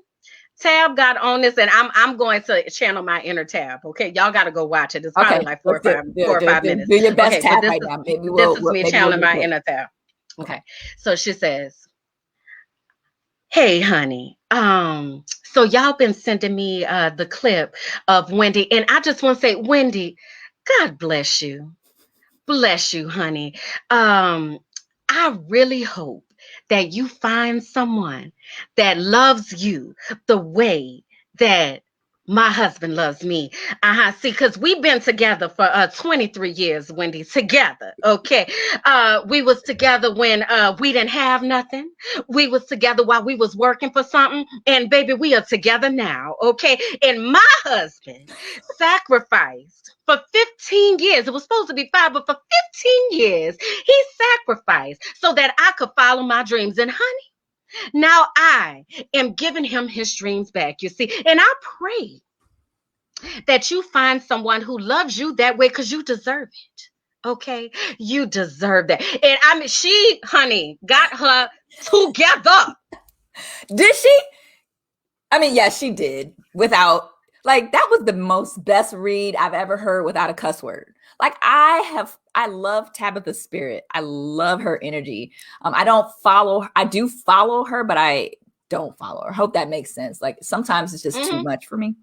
Tab got on this, and I'm going to channel my inner Tab. Okay, y'all got to go watch it. It's probably like four or five minutes. Do your best, Tab, right now. This is me channeling my inner Tab. Okay, so she says, hey, honey, so y'all been sending me the clip of Wendy, and I just want to say, Wendy, God bless you. Bless you, honey. I really hope that you find someone that loves you the way that My husband loves me. See, because we've been together for 23 years, Wendy, together. Okay. We was together when we didn't have nothing. We was together while we was working for something. And baby, we are together now. Okay. And my husband sacrificed for 15 years. It was supposed to be 5, but for 15 years, he sacrificed so that I could follow my dreams. And honey, now I am giving him his dreams back, you see. And I pray that you find someone who loves you that way because you deserve it. Okay? You deserve that. And I mean, she, honey, got her together. Did she? I mean, yes, she did. Without, like, that was the most best read I've ever heard without a cuss word. Like, I love Tabitha's spirit. I love her energy. I do follow her, but I don't follow her. I hope that makes sense. Like, sometimes it's just too much for me.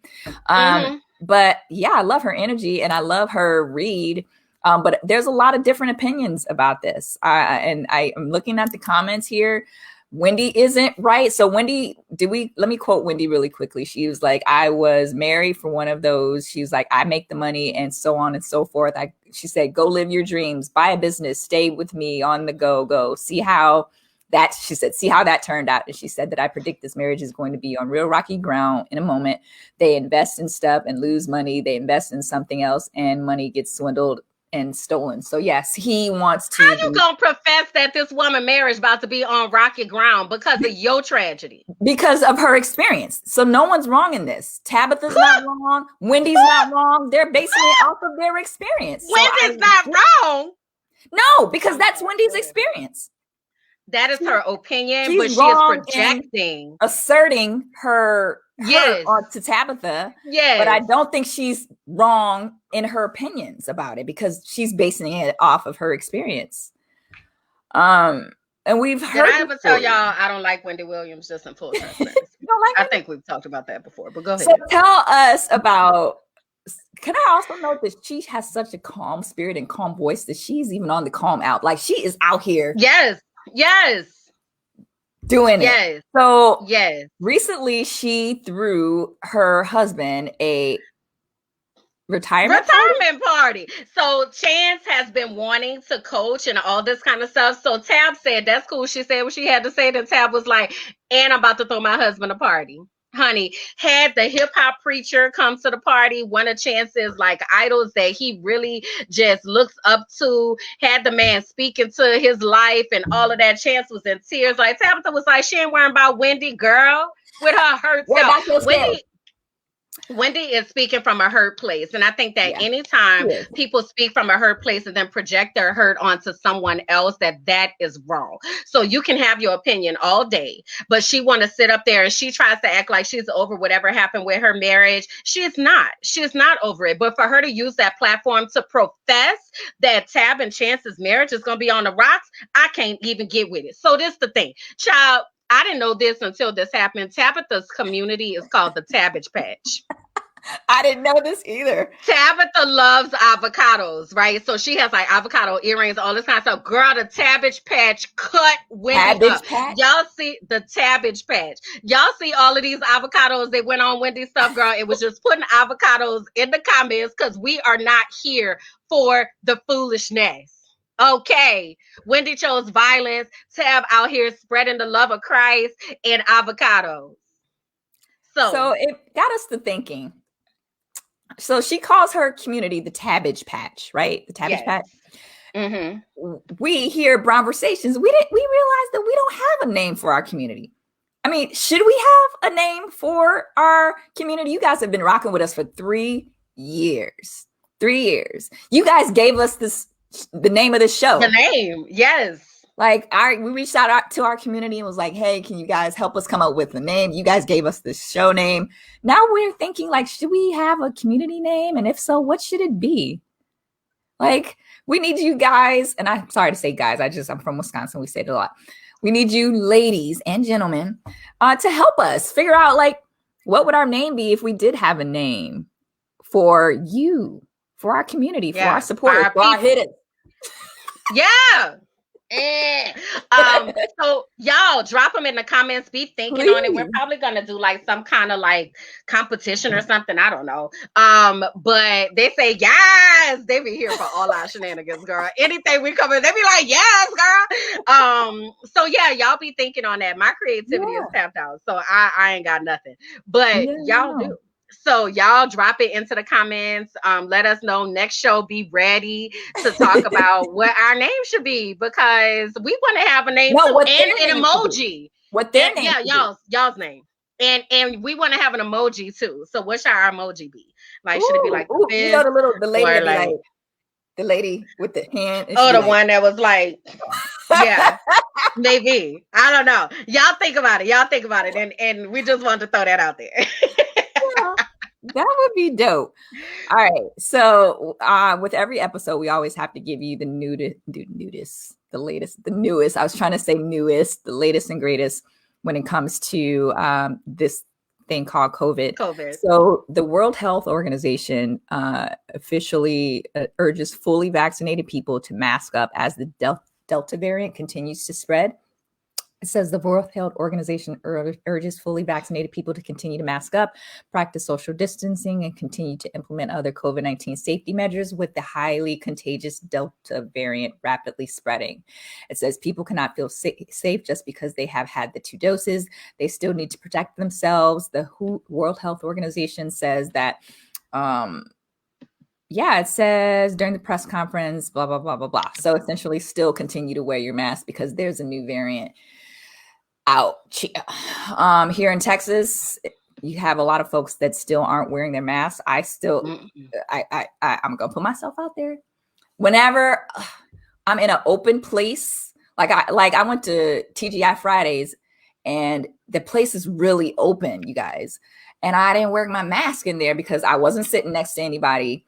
But yeah, I love her energy and I love her read. But there's a lot of different opinions about this. And I am looking at the comments here. Wendy isn't right. So Wendy, let me quote Wendy really quickly. She was like, I was married for one of those. She was like, I make the money and so on and so forth. She said, go live your dreams, buy a business, stay with me on the go. See how that turned out. And she said that I predict this marriage is going to be on real rocky ground in a moment. They invest in stuff and lose money. They invest in something else and money gets swindled and stolen. So yes, he wants to. How you gonna profess that this woman marriage about to be on rocky ground because of your tragedy? Because of her experience. So no one's wrong in this. Tabitha's not wrong. Wendy's not wrong. They're basing it off of their experience. Wendy's not wrong. No, because that's Wendy's experience. That is her opinion, but she is projecting, asserting her to Tabitha. Yes. But I don't think she's wrong in her opinions about it because she's basing it off of her experience. And we've heard. Did I ever tell y'all I don't like Wendy Williams just in full transparency? I think we've talked about that before, but go ahead. So tell us about. Can I also note that she has such a calm spirit and calm voice that she's even on the calm out. Like she is out here. Yes. Doing it. So yes. Recently she threw her husband a retirement party. So Chance has been wanting to coach and all this kind of stuff. So Tab said, that's cool. She said what she had to say. Then Tab was like, and I'm about to throw my husband a party. Honey, had the hip hop preacher come to the party, one of Chance's like idols that he really just looks up to, had the man speaking to his life and all of that. Chance was in tears. Like Tabitha was like, she ain't worrying about Wendy, girl, with her hurt self. Wendy is speaking from a hurt place. And I think that anytime people speak from a hurt place and then project their hurt onto someone else, that is wrong. So you can have your opinion all day, but she want to sit up there and she tries to act like she's over whatever happened with her marriage. She's not over it. But for her to use that platform to profess that Tab and Chance's marriage is going to be on the rocks, I can't even get with it. So this is the thing, child. I didn't know this until this happened. Tabitha's community is called the Cabbage Patch. I didn't know this either. Tabitha loves avocados, right? So she has like avocado earrings, all this kind of stuff. Girl, the Cabbage Patch cut Wendy up. Patch? Y'all see the Cabbage Patch. Y'all see all of these avocados that went on Wendy's stuff, girl. It was just putting avocados in the comments because we are not here for the foolishness. Okay, Wendy chose violence. Tab out here spreading the love of Christ and avocados. So it got us to thinking. So she calls her community the Cabbage Patch, right? The Cabbage Patch. Mm-hmm. We hear Brownversations. We realized that we don't have a name for our community. I mean, should we have a name for our community? You guys have been rocking with us for 3 years. 3 years. You guys gave us the name of the show. The name, yes. Like, we reached out to our community and was like, hey, can you guys help us come up with a name? You guys gave us this show name. Now we're thinking, like, should we have a community name? And if so, what should it be? Like, we need you guys, and I'm sorry to say guys, I'm from Wisconsin. We say it a lot. We need you ladies and gentlemen to help us figure out, like, what would our name be if we did have a name for you, for our community, for our supporters, for our hitters. Yeah. So y'all drop them in the comments. Be thinking on it. We're probably gonna do like some kind of like competition or something. I don't know. But they say yes. They be here for all our shenanigans, girl. Anything we come in, they be like yes, girl. So yeah, y'all be thinking on that. My creativity is tapped out, so I ain't got nothing. But y'all do. So y'all drop it into the comments. Let us know next show. Be ready to talk about what our name should be because we want to have a name too and an emoji. What their name? Yeah, y'all's name. And we want to have an emoji too. So what should our emoji be? Like, should it be like the fist, you know, the lady that like the lady with the hand? The one that was like, yeah. Maybe. I don't know. Y'all think about it. And we just wanted to throw that out there. That would be dope. All right. So with every episode, we always have to give you the newest, the newest. I was trying to say newest, the latest and greatest when it comes to this thing called COVID. So the World Health Organization officially urges fully vaccinated people to mask up as the Delta variant continues to spread. It says the World Health Organization urges fully vaccinated people to continue to mask up, practice social distancing, and continue to implement other COVID-19 safety measures with the highly contagious Delta variant rapidly spreading. It says people cannot feel safe just because they have had the 2 doses. They still need to protect themselves. The World Health Organization says that it says during the press conference, blah, blah, blah, blah, blah. So essentially still continue to wear your mask because there's a new variant out. Here in Texas, you have a lot of folks that still aren't wearing their masks. I'm gonna put myself out there. Whenever I'm in an open place, like I went to TGI Fridays and the place is really open, you guys. And I didn't wear my mask in there because I wasn't sitting next to anybody.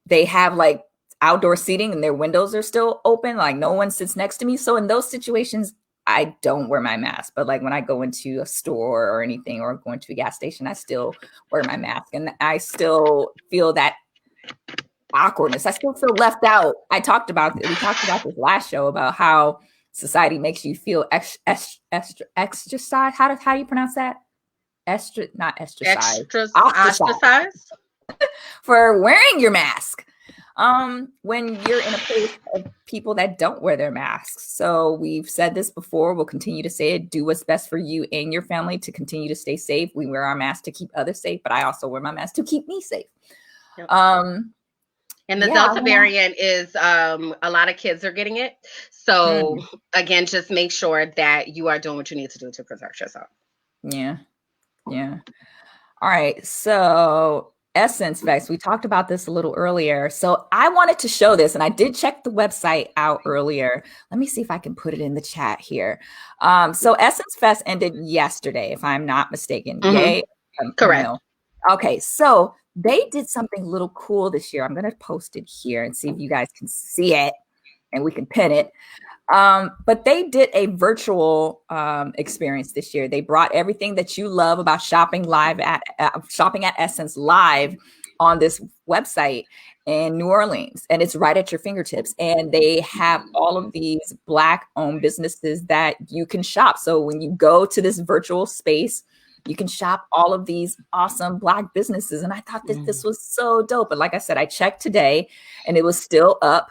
They have like outdoor seating and their windows are still open. Like no one sits next to me. So in those situations, I don't wear my mask. But like when I go into a store or anything or go into a gas station, I still wear my mask. And I still feel that awkwardness. I still feel left out. We talked about this last show about how society makes you feel extra side. How do you pronounce that? Not ostracized for wearing your mask. When you're in a place of people that don't wear their masks. So we've said this before, we'll continue to say it, do what's best for you and your family to continue to stay safe. We wear our masks to keep others safe, but I also wear my mask to keep me safe. Yep. And the Delta variant is, a lot of kids are getting it. So again, just make sure that you are doing what you need to do to protect yourself. Yeah. All right. So Essence Fest, we talked about this a little earlier. So I wanted to show this, and I did check the website out earlier. Let me see if I can put it in the chat here. So Essence Fest ended yesterday, if I'm not mistaken. Yay? Correct. Okay, so they did something a little cool this year. I'm going to post it here and see if you guys can see it, and we can pin it. But they did a virtual experience this year. They brought everything that you love about shopping at Essence live on this website in New Orleans, and it's right at your fingertips. And they have all of these Black-owned businesses that you can shop. So when you go to this virtual space, you can shop all of these awesome Black businesses. And I thought that this was so dope. But like I said, I checked today, and it was still up.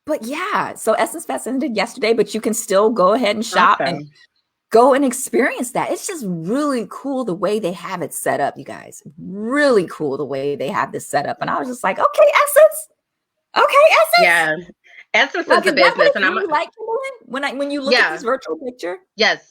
But yeah, so Essence Fest ended yesterday, but you can still go ahead and shop and go and experience that. It's just really cool the way they have it set up, you guys. Really cool the way they have this set up. And I was just like, okay, Essence. Yeah. Essence is a business. And I'm like when you look at this virtual picture. Yes.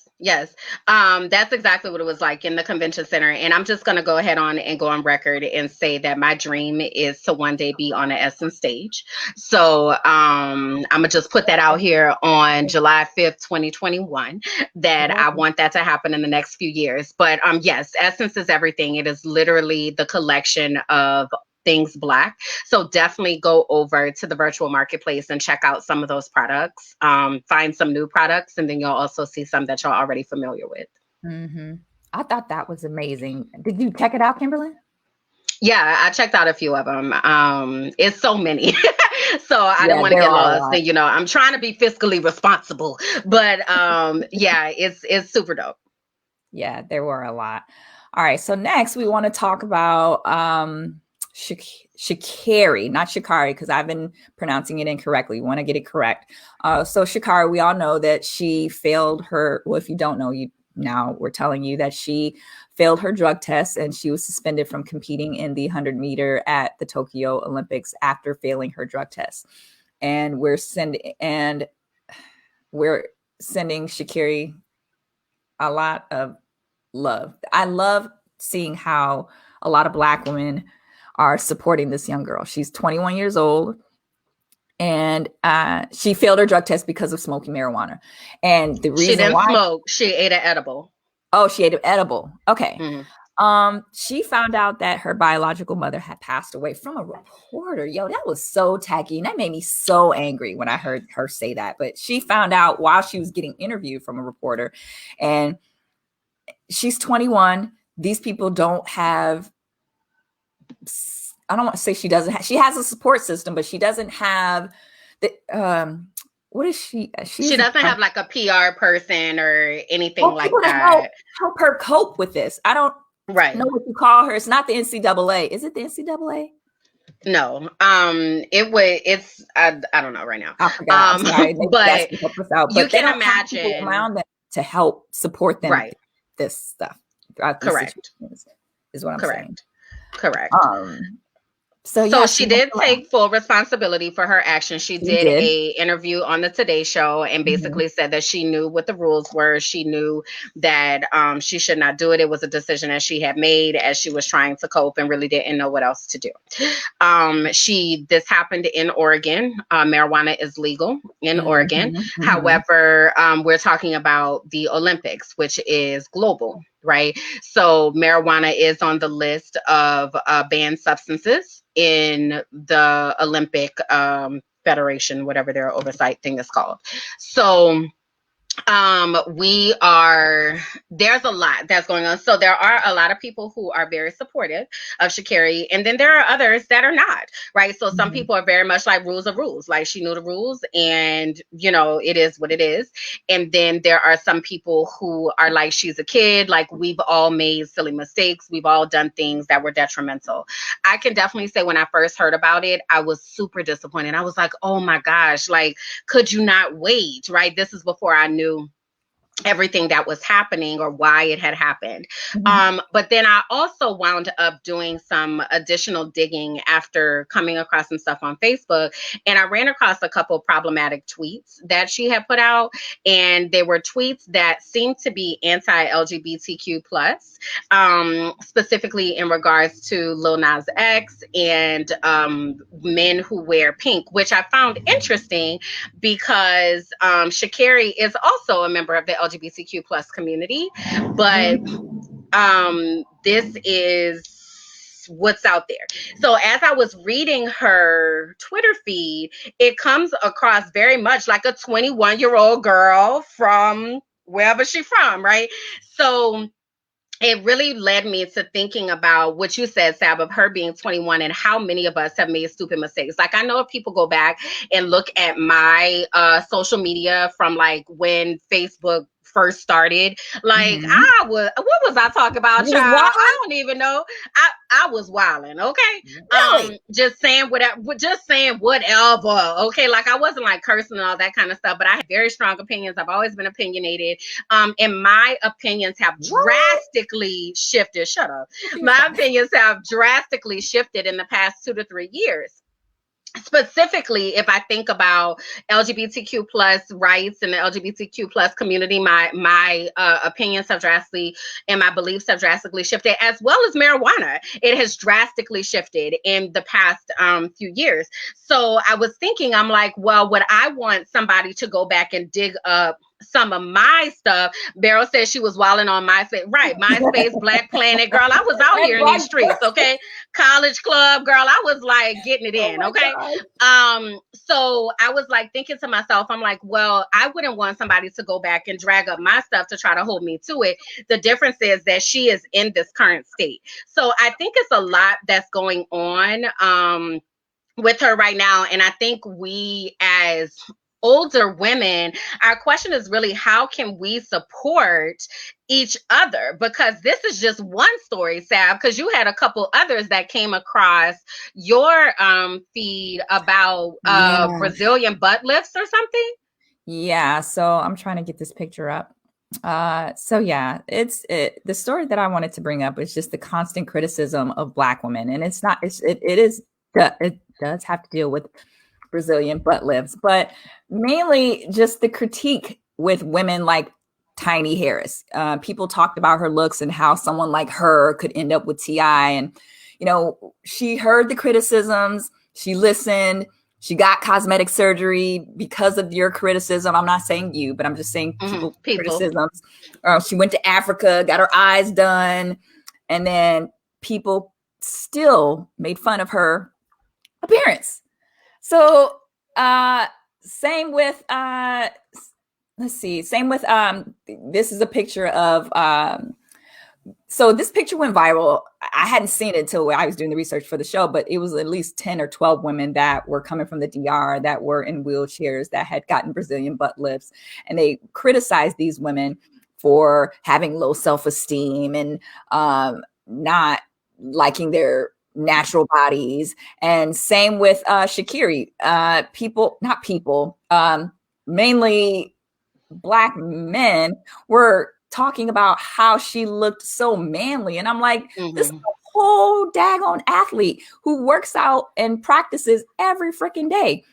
That's exactly what it was like in the convention center. And I'm just going to go ahead and go on record and say that my dream is to one day be on an Essence stage. So I'm going to just put that out here on July 5th, 2021, that I want that to happen in the next few years. But yes, Essence is everything. It is literally the collection of things Black. So definitely go over to the virtual marketplace and check out some of those products. Find some new products, and then you'll also see some that you're already familiar with. I thought that was amazing. Did you check it out, Kimberly? Yeah, I checked out a few of them. It's so many. So I didn't want to there get are a lost. lot. And, you know, I'm trying to be fiscally responsible, but yeah, it's super dope. Yeah, there were a lot. All right. So next we want to talk about Sha'Carri, not Sha'Carri, because I've been pronouncing it incorrectly. We want to get it correct. So Sha'Carri, we all know that she failed her. Well, if you don't know, now we're telling you that she failed her drug test and she was suspended from competing in the 100-meter at the Tokyo Olympics after failing her drug test. And we're sending Sha'Carri a lot of love. I love seeing how a lot of Black women are supporting this young girl. She's 21 years old, and she failed her drug test because of smoking marijuana. And the reason she didn't why smoke, she ate an edible. Oh, she ate an edible. Okay. Mm-hmm. She found out that her biological mother had passed away from a reporter. Yo, that was so tacky. And that made me so angry when I heard her say that. But she found out while she was getting interviewed from a reporter. And she's 21. These people don't have, I don't want to say she doesn't have, she has a support system, but she doesn't have the, what is she? She doesn't have like a PR person or anything like that. Help her cope with this. I don't know what you call her. It's not the NCAA. Is it the NCAA? No. I don't know right now. I forgot. I'm sorry. But you can imagine around them to help support them. Right. This stuff. Correct. Is what I'm saying. Correct. So she did take full responsibility for her actions. She did an interview on the Today Show and basically said that she knew what the rules were. She knew that she should not do it. It was a decision that she had made as she was trying to cope and really didn't know what else to do. This happened in Oregon. Marijuana is legal in Oregon. However, we're talking about the Olympics, which is global, right? So marijuana is on the list of banned substances in the Olympic Federation, whatever their oversight thing is called. So there's a lot that's going on. So there are a lot of people who are very supportive of Sha'Carri, and then there are others that are not, right? So some people are very much like rules are rules, like she knew the rules and, you know, it is what it is. And then there are some people who are like, she's a kid, like we've all made silly mistakes. We've all done things that were detrimental. I can definitely say when I first heard about it, I was super disappointed. I was like, oh my gosh, like, could you not wait, right? This is before I knew everything that was happening or why it had happened. But then I also wound up doing some additional digging after coming across some stuff on Facebook. And I ran across a couple of problematic tweets that she had put out. And they were tweets that seemed to be anti-LGBTQ plus, specifically in regards to Lil Nas X and men who wear pink, which I found interesting because Sha'Carri is also a member of the LGBTQ plus community, but this is what's out there. So as I was reading her Twitter feed, it comes across very much like a 21-year-old girl from wherever she's from, right? So it really led me to thinking about what you said, Sab, of her being 21 and how many of us have made stupid mistakes. Like, I know if people go back and look at my social media from like when Facebook first started, like what was I talking about, child? I don't even know. I was wilding, okay? Really? Just saying whatever, okay? Like, I wasn't like cursing and all that kind of stuff, but I had very strong opinions. I've always been opinionated. And my opinions have drastically shifted. Shut up. My opinions have drastically shifted in the past 2 to 3 years. Specifically, if I think about LGBTQ plus rights and the LGBTQ plus community, my opinions have drastically and my beliefs have drastically shifted, as well as marijuana. It has drastically shifted in the past few years. So I was thinking, I'm like, well, would I want somebody to go back and dig up some of my stuff? Beryl says she was wilding on MySpace. Right, MySpace, Black Planet, girl. I was out here in these streets, okay? College Club, girl. I was like getting it in, okay? So I was like thinking to myself, I'm like, well, I wouldn't want somebody to go back and drag up my stuff to try to hold me to it. The difference is that she is in this current state. So I think it's a lot that's going on with her right now. And I think we as older women, our question is really, how can we support each other? Because this is just one story, Sab, because you had a couple others that came across your feed about Brazilian butt lifts or something. Yeah, so I'm trying to get this picture up. So yeah, the story that I wanted to bring up is just the constant criticism of Black women, and it does have to deal with Brazilian butt lifts, but mainly just the critique with women like Tiny Harris. People talked about her looks and how someone like her could end up with T.I. And, you know, she heard the criticisms, she listened, she got cosmetic surgery because of your criticism. I'm not saying you, but I'm just saying people. Criticisms. She went to Africa, got her eyes done, and then people still made fun of her appearance. So same with this is a picture of so this picture went viral. I hadn't seen it until I was doing the research for the show, but it was at least 10 or 12 women that were coming from the DR that were in wheelchairs that had gotten Brazilian butt lifts, and they criticized these women for having low self-esteem and not liking their natural bodies. And same with Sha'Carri. Mainly Black men were talking about how she looked so manly. And I'm like, this is a whole daggone athlete who works out and practices every freaking day.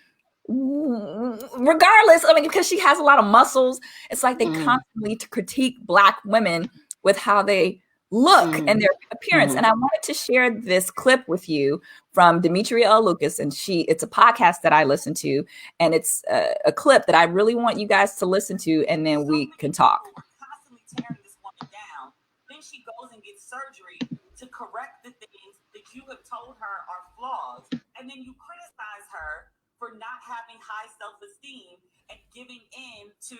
Regardless, I mean, because she has a lot of muscles, it's like they constantly critique Black women with how they look and their appearance. And I wanted to share this clip with you from Demetria L. Lucas, and it's a podcast that I listen to, and it's a clip that I really want you guys to listen to, and then we can talk. Constantly tearing this woman down. Then she goes and gets surgery to correct the things that you have told her are flaws, and then you criticize her for not having high self-esteem and giving in to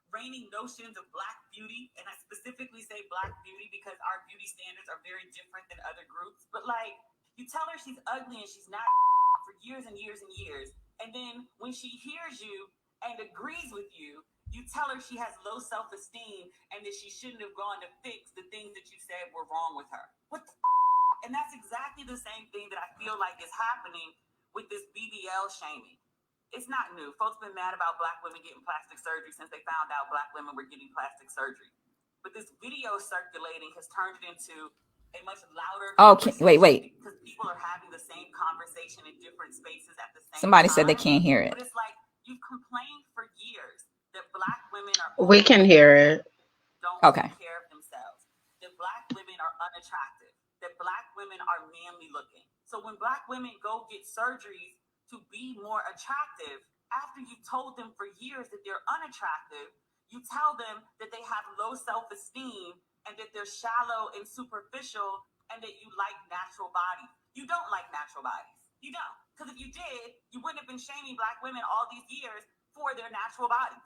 reigning notions of Black beauty. And I specifically say Black beauty because our beauty standards are very different than other groups. But like, you tell her she's ugly and she's not for years and years and years. And then when she hears you and agrees with you, you tell her she has low self-esteem and that she shouldn't have gone to fix the things that you said were wrong with her. What the And that's exactly the same thing that I feel like is happening with this BBL shaming. It's not new. Folks been mad about Black women getting plastic surgery since they found out Black women were getting plastic surgery. But this video circulating has turned it into a much louder. Okay, wait. Because people are having the same conversation in different spaces at the same Somebody time. said they can't hear it. But it's like, you've complained for years that Black women are. We can hear it. Don't take care of themselves. That Black women are unattractive. That Black women are manly looking. So when Black women go get surgeries to be more attractive, after you told them for years that they're unattractive, you tell them that they have low self-esteem and that they're shallow and superficial and that you like natural bodies. You don't like natural bodies. You don't. Because if you did, you wouldn't have been shaming Black women all these years for their natural bodies.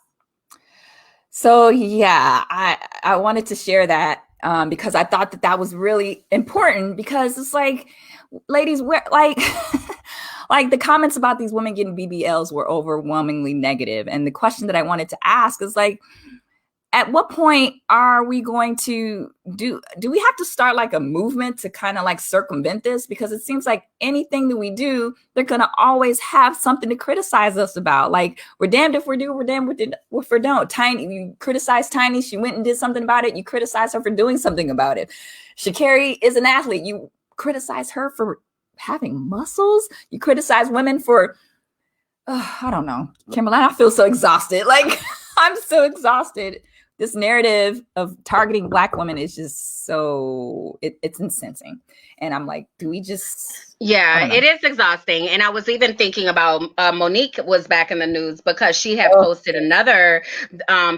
So yeah, I wanted to share that because I thought that was really important, because it's like, ladies, we're like, like the comments about these women getting BBLs were overwhelmingly negative. And the question that I wanted to ask is like, at what point are we going to do we have to start like a movement to kind of like circumvent this? Because it seems like anything that we do, they're going to always have something to criticize us about. Like, we're damned if we do, we're damned if we don't. Tiny, you criticize Tiny, she went and did something about it. You criticize her for doing something about it. Sha'Carri is an athlete. You criticize her for having muscles. You criticize women for, I don't know, Kimberly, I feel so exhausted. Like, I'm so exhausted. This narrative of targeting Black women is just so, it's incensing. And I'm like, do we just... Yeah, it is exhausting. And I was even thinking about Monique was back in the news because she had posted another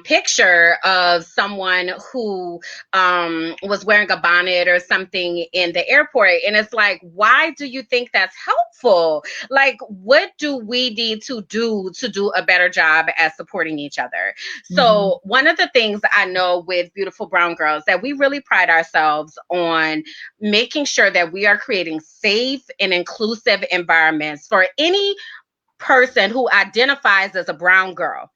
picture of someone who was wearing a bonnet or something in the airport. And it's like, why do you think that's helpful? Like, what do we need to do a better job at supporting each other? So one of the things I know with Beautiful Brown Girls that we really pride ourselves on making sure that we are creating safe and inclusive environments for any person who identifies as a brown girl.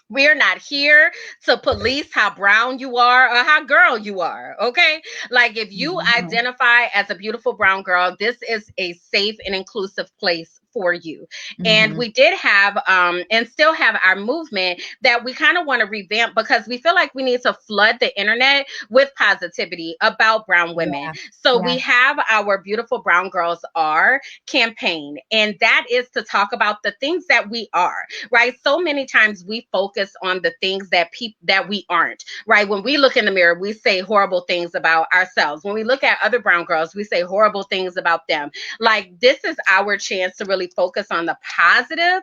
We're not here to police how brown you are or how girl you are. Okay. Like if you identify as a beautiful brown girl, this is a safe and inclusive place for you. And we did have and still have our movement that we kind of want to revamp because we feel like we need to flood the internet with positivity about brown women. So we have our Beautiful Brown Girls Are campaign, and that is to talk about the things that we are, right? So many times we focus on the things that that we aren't, right? When we look in the mirror, we say horrible things about ourselves. When we look at other brown girls, we say horrible things about them. Like this is our chance to really focus on the positive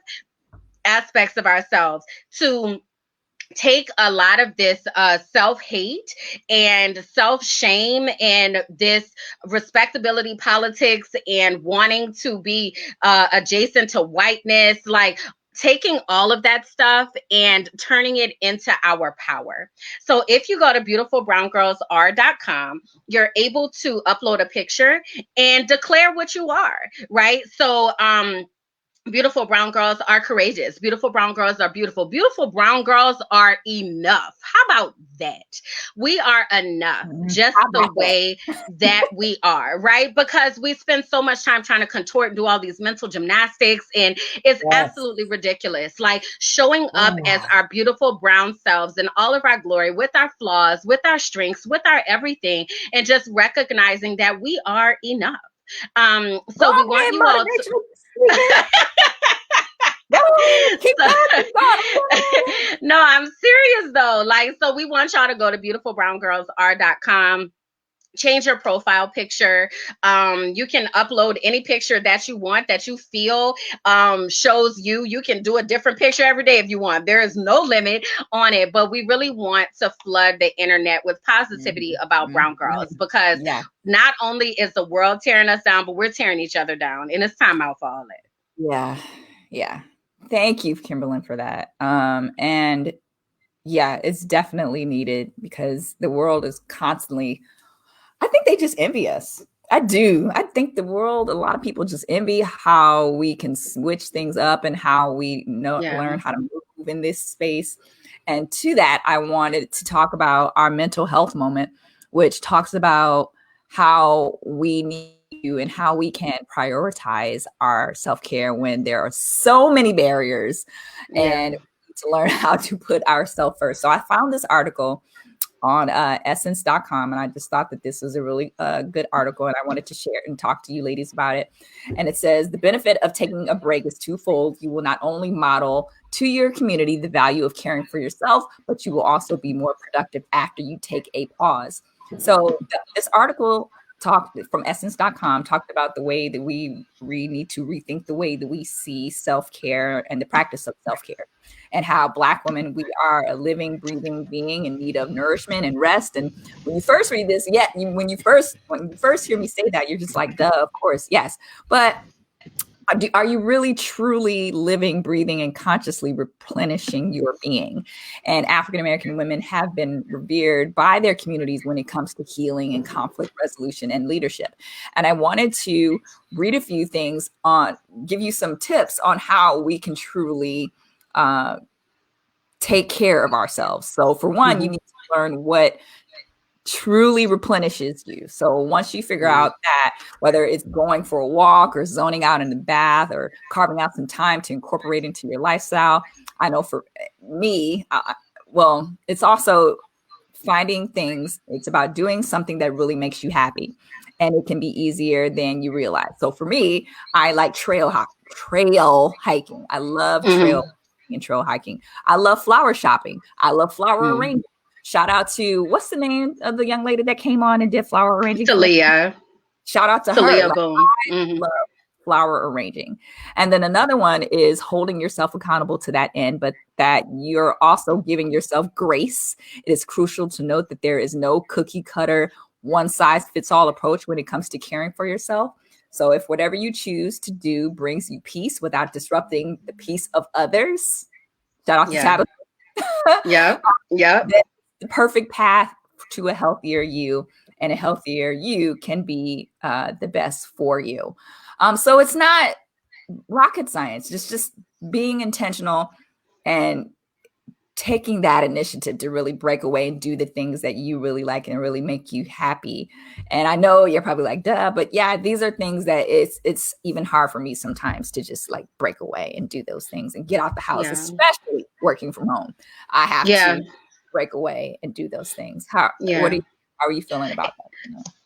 aspects of ourselves, to take a lot of this self-hate and self-shame and this respectability politics and wanting to be adjacent to whiteness, like taking all of that stuff and turning it into our power. So if you go to beautifulbrowngirlsr.com, you're able to upload a picture and declare what you are, right? So beautiful brown girls are courageous. Beautiful brown girls are beautiful. Beautiful brown girls are enough. How about that? We are enough just the way that we are, right? Because we spend so much time trying to contort and do all these mental gymnastics, and it's absolutely ridiculous. Like showing up as our beautiful brown selves in all of our glory, with our flaws, with our strengths, with our everything, and just recognizing that we are enough. So we want you all to no, I'm serious though. Like, so we want y'all to go to beautifulbrowngirlsr.com. Change your profile picture. You can upload any picture that you want, that you feel shows you. You can do a different picture every day if you want. There is no limit on it, but we really want to flood the internet with positivity about brown girls, because not only is the world tearing us down, but we're tearing each other down, and it's time out for all that. Yeah. Thank you, Kimberlyn, for that. And yeah, it's definitely needed because the world is constantly, I think they just envy us. I do. I think the world, a lot of people just envy how we can switch things up and how we learn how to move in this space. And to that, I wanted to talk about our mental health moment, which talks about how we need you and how we can prioritize our self-care when there are so many barriers and we need to learn how to put ourselves first. So I found this article on essence.com, and I just thought that this was a really good article, and I wanted to share and talk to you ladies about it. And it says the benefit of taking a break is twofold. You will not only model to your community the value of caring for yourself, but you will also be more productive after you take a pause. So this article from essence.com talked about the way that we need to rethink the way that we see self-care and the practice of self-care, and how Black women, we are a living, breathing being in need of nourishment and rest. And when you first read this, when you first hear me say that, you're just like, duh, of course, yes. But are you really truly living, breathing, and consciously replenishing your being? And African-American women have been revered by their communities when it comes to healing and conflict resolution and leadership. And I wanted to read a few things give you some tips on how we can truly take care of ourselves. So for one, you need to learn what truly replenishes you. So once you figure out that, whether it's going for a walk or zoning out in the bath or carving out some time to incorporate into your lifestyle, I know for me, it's also finding things. It's about doing something that really makes you happy, and it can be easier than you realize. So for me, I like trail hiking. I love trail hiking. I love flower shopping. I love flower arranging. Shout out to, what's the name of the young lady that came on and did flower arranging? Talia. Shout out to her. I love flower arranging. And then another one is holding yourself accountable to that end, but that you're also giving yourself grace. It is crucial to note that there is no cookie cutter, one size fits all approach when it comes to caring for yourself. So if whatever you choose to do brings you peace without disrupting the peace of others, shout out to Tabitha. Yeah. The perfect path to a healthier you. and a healthier you can be the best for you. So it's not rocket science, just being intentional and taking that initiative to really break away and do the things that you really like and really make you happy. And I know you're probably like, duh, but yeah, these are things that it's even hard for me sometimes to just like break away and do those things and get out the house, especially working from home. I have to break away and do those things. How are you feeling about that?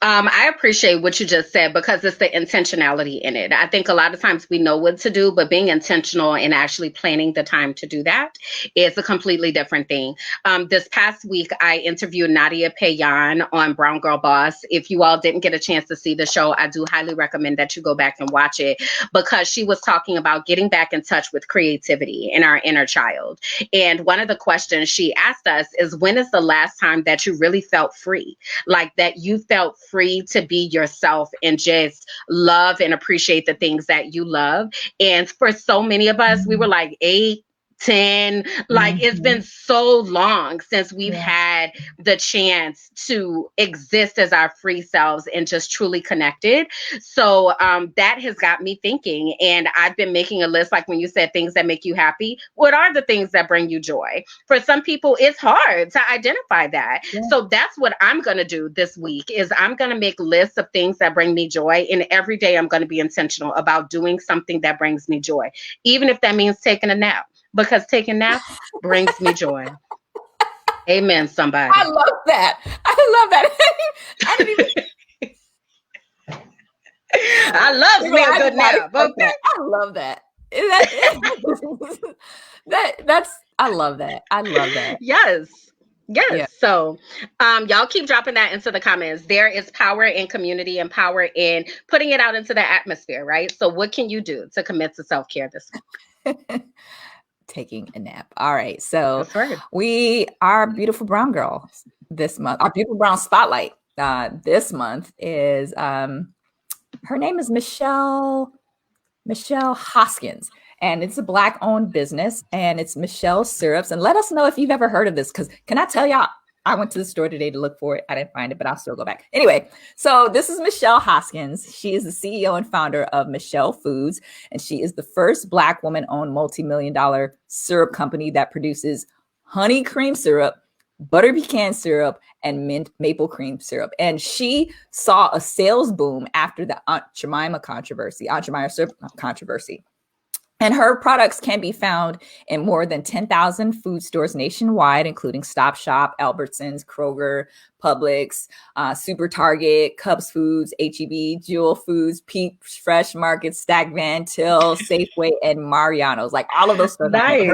I appreciate what you just said, because it's the intentionality in it. I think a lot of times we know what to do, but being intentional and actually planning the time to do that is a completely different thing. This past week, I interviewed Nadia Payan on Brown Girl Boss. If you all didn't get a chance to see the show, I do highly recommend that you go back and watch it, because she was talking about getting back in touch with creativity in our inner child. And one of the questions she asked us is, when is the last time that you really felt free? Like that you felt free to be yourself and just love and appreciate the things that you love. And for so many of us, we were like 8, 10, like it's been so long since we've had the chance to exist as our free selves and just truly connected. So that has got me thinking, and I've been making a list, like when you said things that make you happy, what are the things that bring you joy? For some people, it's hard to identify that. So that's what I'm going to do this week, is I'm going to make lists of things that bring me joy. And every day I'm going to be intentional about doing something that brings me joy, even if that means taking a nap. Because taking naps brings me joy. Amen, somebody. I love that. I didn't even... I love me a good nap. Okay. I love that. I love that. Yes. Yeah. So y'all keep dropping that into the comments. There is power in community and power in putting it out into the atmosphere, right? So what can you do to commit to self-care this week? Taking a nap. All right. So we are beautiful brown girls this month. Our beautiful brown spotlight this month is her name is Michelle Hoskins, and it's a Black owned business, and it's Michelle Syrups. And let us know if you've ever heard of this, because can I tell y'all, I went to the store today to look for it. I didn't find it, but I'll still go back. Anyway, so this is Michelle Hoskins. She is the CEO and founder of Michelle Foods, and she is the first Black woman-owned multi-million-dollar syrup company that produces honey cream syrup, butter pecan syrup, and mint maple cream syrup. And she saw a sales boom after the Aunt Jemima syrup controversy. And her products can be found in more than 10,000 food stores nationwide, including Stop Shop, Albertsons, Kroger, Publix, Super Target, Cubs Foods, H-E-B, Jewel Foods, Peeps, Fresh Market, Stack Van, Till, Safeway, and Mariano's. Like all of those stores. Nice.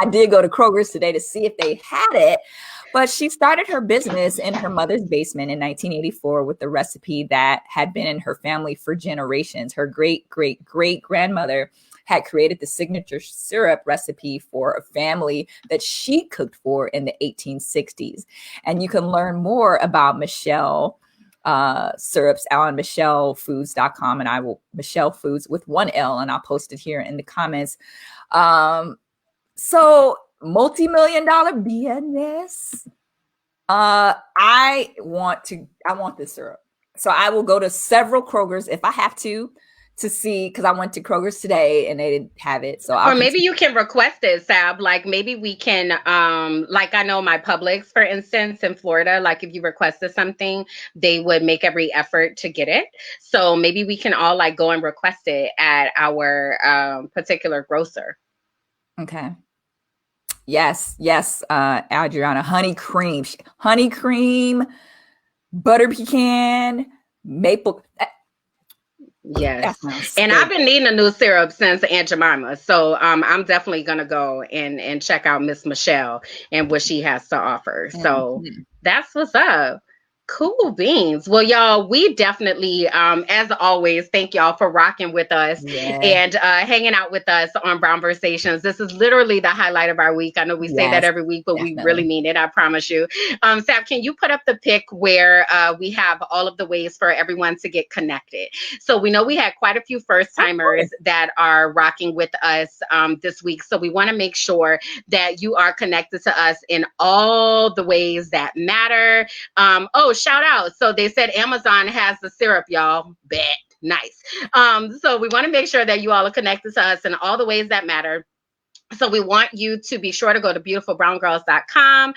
I did go to Kroger's today to see if they had it. But she started her business in her mother's basement in 1984 with the recipe that had been in her family for generations. Her great-great-great-grandmother had created the signature syrup recipe for a family that she cooked for in the 1860s. And you can learn more about Michelle syrups on michellefoods.com, and I will Michelle Foods with one L, and I'll post it here in the comments. So multi-million-dollar business. I want this syrup. So I will go to several Kroger's if I have to see, because I went to Kroger's today and they didn't have it. So or maybe you can request it, Sab. Like maybe we can, like I know my Publix, for instance, in Florida, like if you requested something, they would make every effort to get it. So maybe we can all like go and request it at our particular grocer. Okay. Yes. Adriana, honey cream, butter pecan, maple. Yes. And I've been needing a new syrup since Aunt Jemima. So I'm definitely going to go and check out Miss Michelle and what she has to offer. So that's what's up. Cool beans. Well, y'all, we definitely, as always, thank y'all for rocking with us and hanging out with us on Brown Versations. This is literally the highlight of our week. I know we say that every week, but we really mean it. I promise you. Sab, can you put up the pic where we have all of the ways for everyone to get connected? So we know we had quite a few first timers that are rocking with us this week. So we want to make sure that you are connected to us in all the ways that matter. shout out. So they said Amazon has the syrup, y'all. Bet. Nice. So we want to make sure that you all are connected to us in all the ways that matter. So we want you to be sure to go to beautifulbrowngirls.com.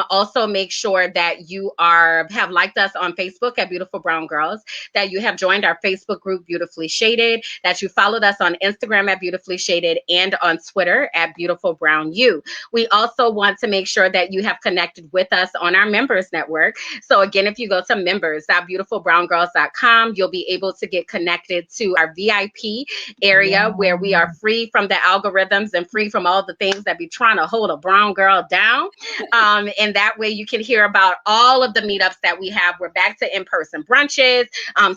Also make sure that you have liked us on Facebook at Beautiful Brown Girls, that you have joined our Facebook group Beautifully Shaded, that you followed us on Instagram at Beautifully Shaded and on Twitter at Beautiful Brown U. We also want to make sure that you have connected with us on our members network. So again, if you go to members.beautifulbrowngirls.com, you'll be able to get connected to our VIP area where we are free from the algorithms and free from all the things that be trying to hold a brown girl down. And that way you can hear about all of the meetups that we have. We're back to in-person brunches.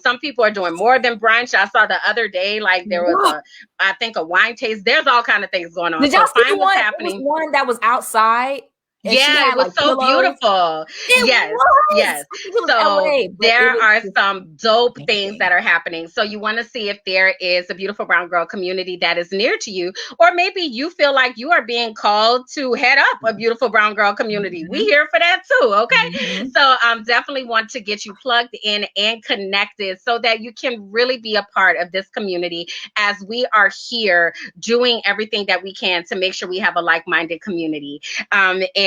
Some people are doing more than brunch. I saw the other day, like there was I think a wine taste. There's all kind of things going on. Did y'all see the one? There was one that was outside. Yeah, it was so beautiful. Yes. So there are some dope things that are happening. So you want to see if there is a Beautiful Brown Girl community that is near to you, or maybe you feel like you are being called to head up a Beautiful Brown Girl community. We here for that too, okay? So definitely want to get you plugged in and connected so that you can really be a part of this community as we are here doing everything that we can to make sure we have a like-minded community.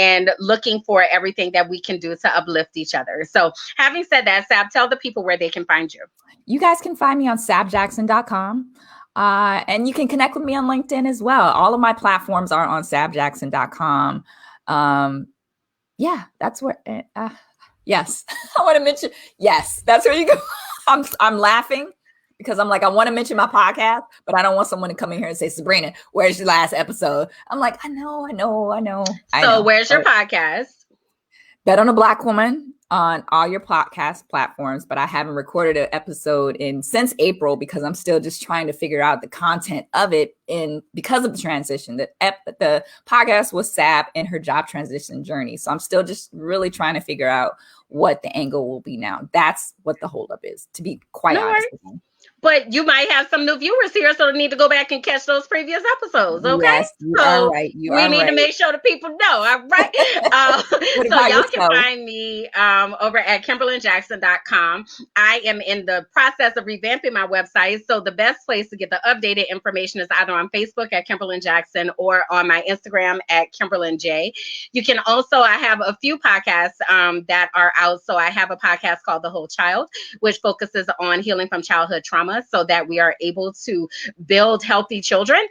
And looking for everything that we can do to uplift each other. So having said that, Sab, tell the people where they can find you. You guys can find me on sabjackson.com. And you can connect with me on LinkedIn as well. All of my platforms are on sabjackson.com. Yeah, that's where, yes, I want to mention, yes, that's where you go. I'm laughing because I'm like, I want to mention my podcast, but I don't want someone to come in here and say, Sabrina, where's your last episode? I'm like, I know. So where's your podcast? Bet on a Black Woman on all your podcast platforms, but I haven't recorded an episode since April because I'm still just trying to figure out the content of it because of the transition. The podcast was Sab in her job transition journey. So I'm still just really trying to figure out what the angle will be now. That's what the holdup is, to be quite honest with you. But you might have some new viewers here, so they need to go back and catch those previous episodes, okay? Yes, you are right. We need to make sure the people know, all right? So y'all can find me over at KimberlyJackson.com. I am in the process of revamping my website, so the best place to get the updated information is either on Facebook at Kimberly Jackson or on my Instagram at Kimberly J. You can also, I have a few podcasts that are out. So I have a podcast called The Whole Child, which focuses on healing from childhood trauma, so that we are able to build healthy children.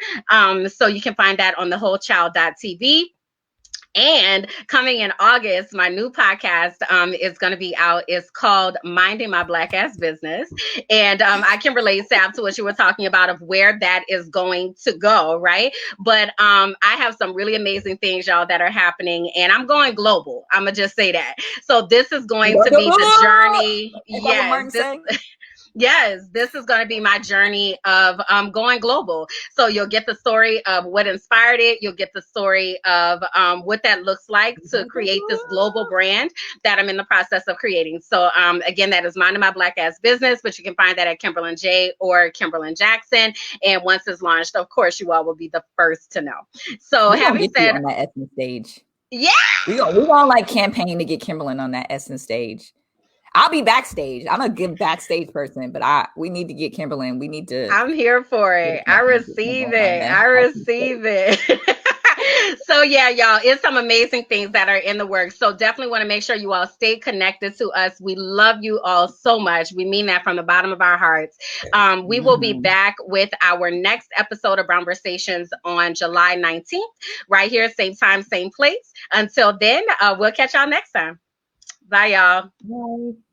So you can find that on thewholechild.tv. And coming in August, my new podcast is going to be out. It's called Minding My Black Ass Business. And I can relate, Sab, to what you were talking about of where that is going to go, right? But I have some really amazing things, y'all, that are happening. And I'm going global. I'm going to just say that. So this is going to be the journey. Yes, this is going to be my journey of going global. So you'll get the story of what inspired it. You'll get the story of what that looks like to create this global brand that I'm in the process of creating. So again, that is Minding My Black Ass Business, but you can find that at Kimberly J or Kimberly Jackson. And once it's launched, of course, you all will be the first to know. So having said, on that Essence stage, yeah, we gonna like campaign to get Kimberly on that Essence stage. I'll be backstage. I'm a good backstage person, but we need to get Kimberly and we need to. I'm here for it. I receive it. So yeah, y'all, it's some amazing things that are in the works. So definitely want to make sure you all stay connected to us. We love you all so much. We mean that from the bottom of our hearts. We will be back with our next episode of Brownversations on July 19th, right here, same time, same place. Until then, we'll catch y'all next time. Bye, y'all. Bye.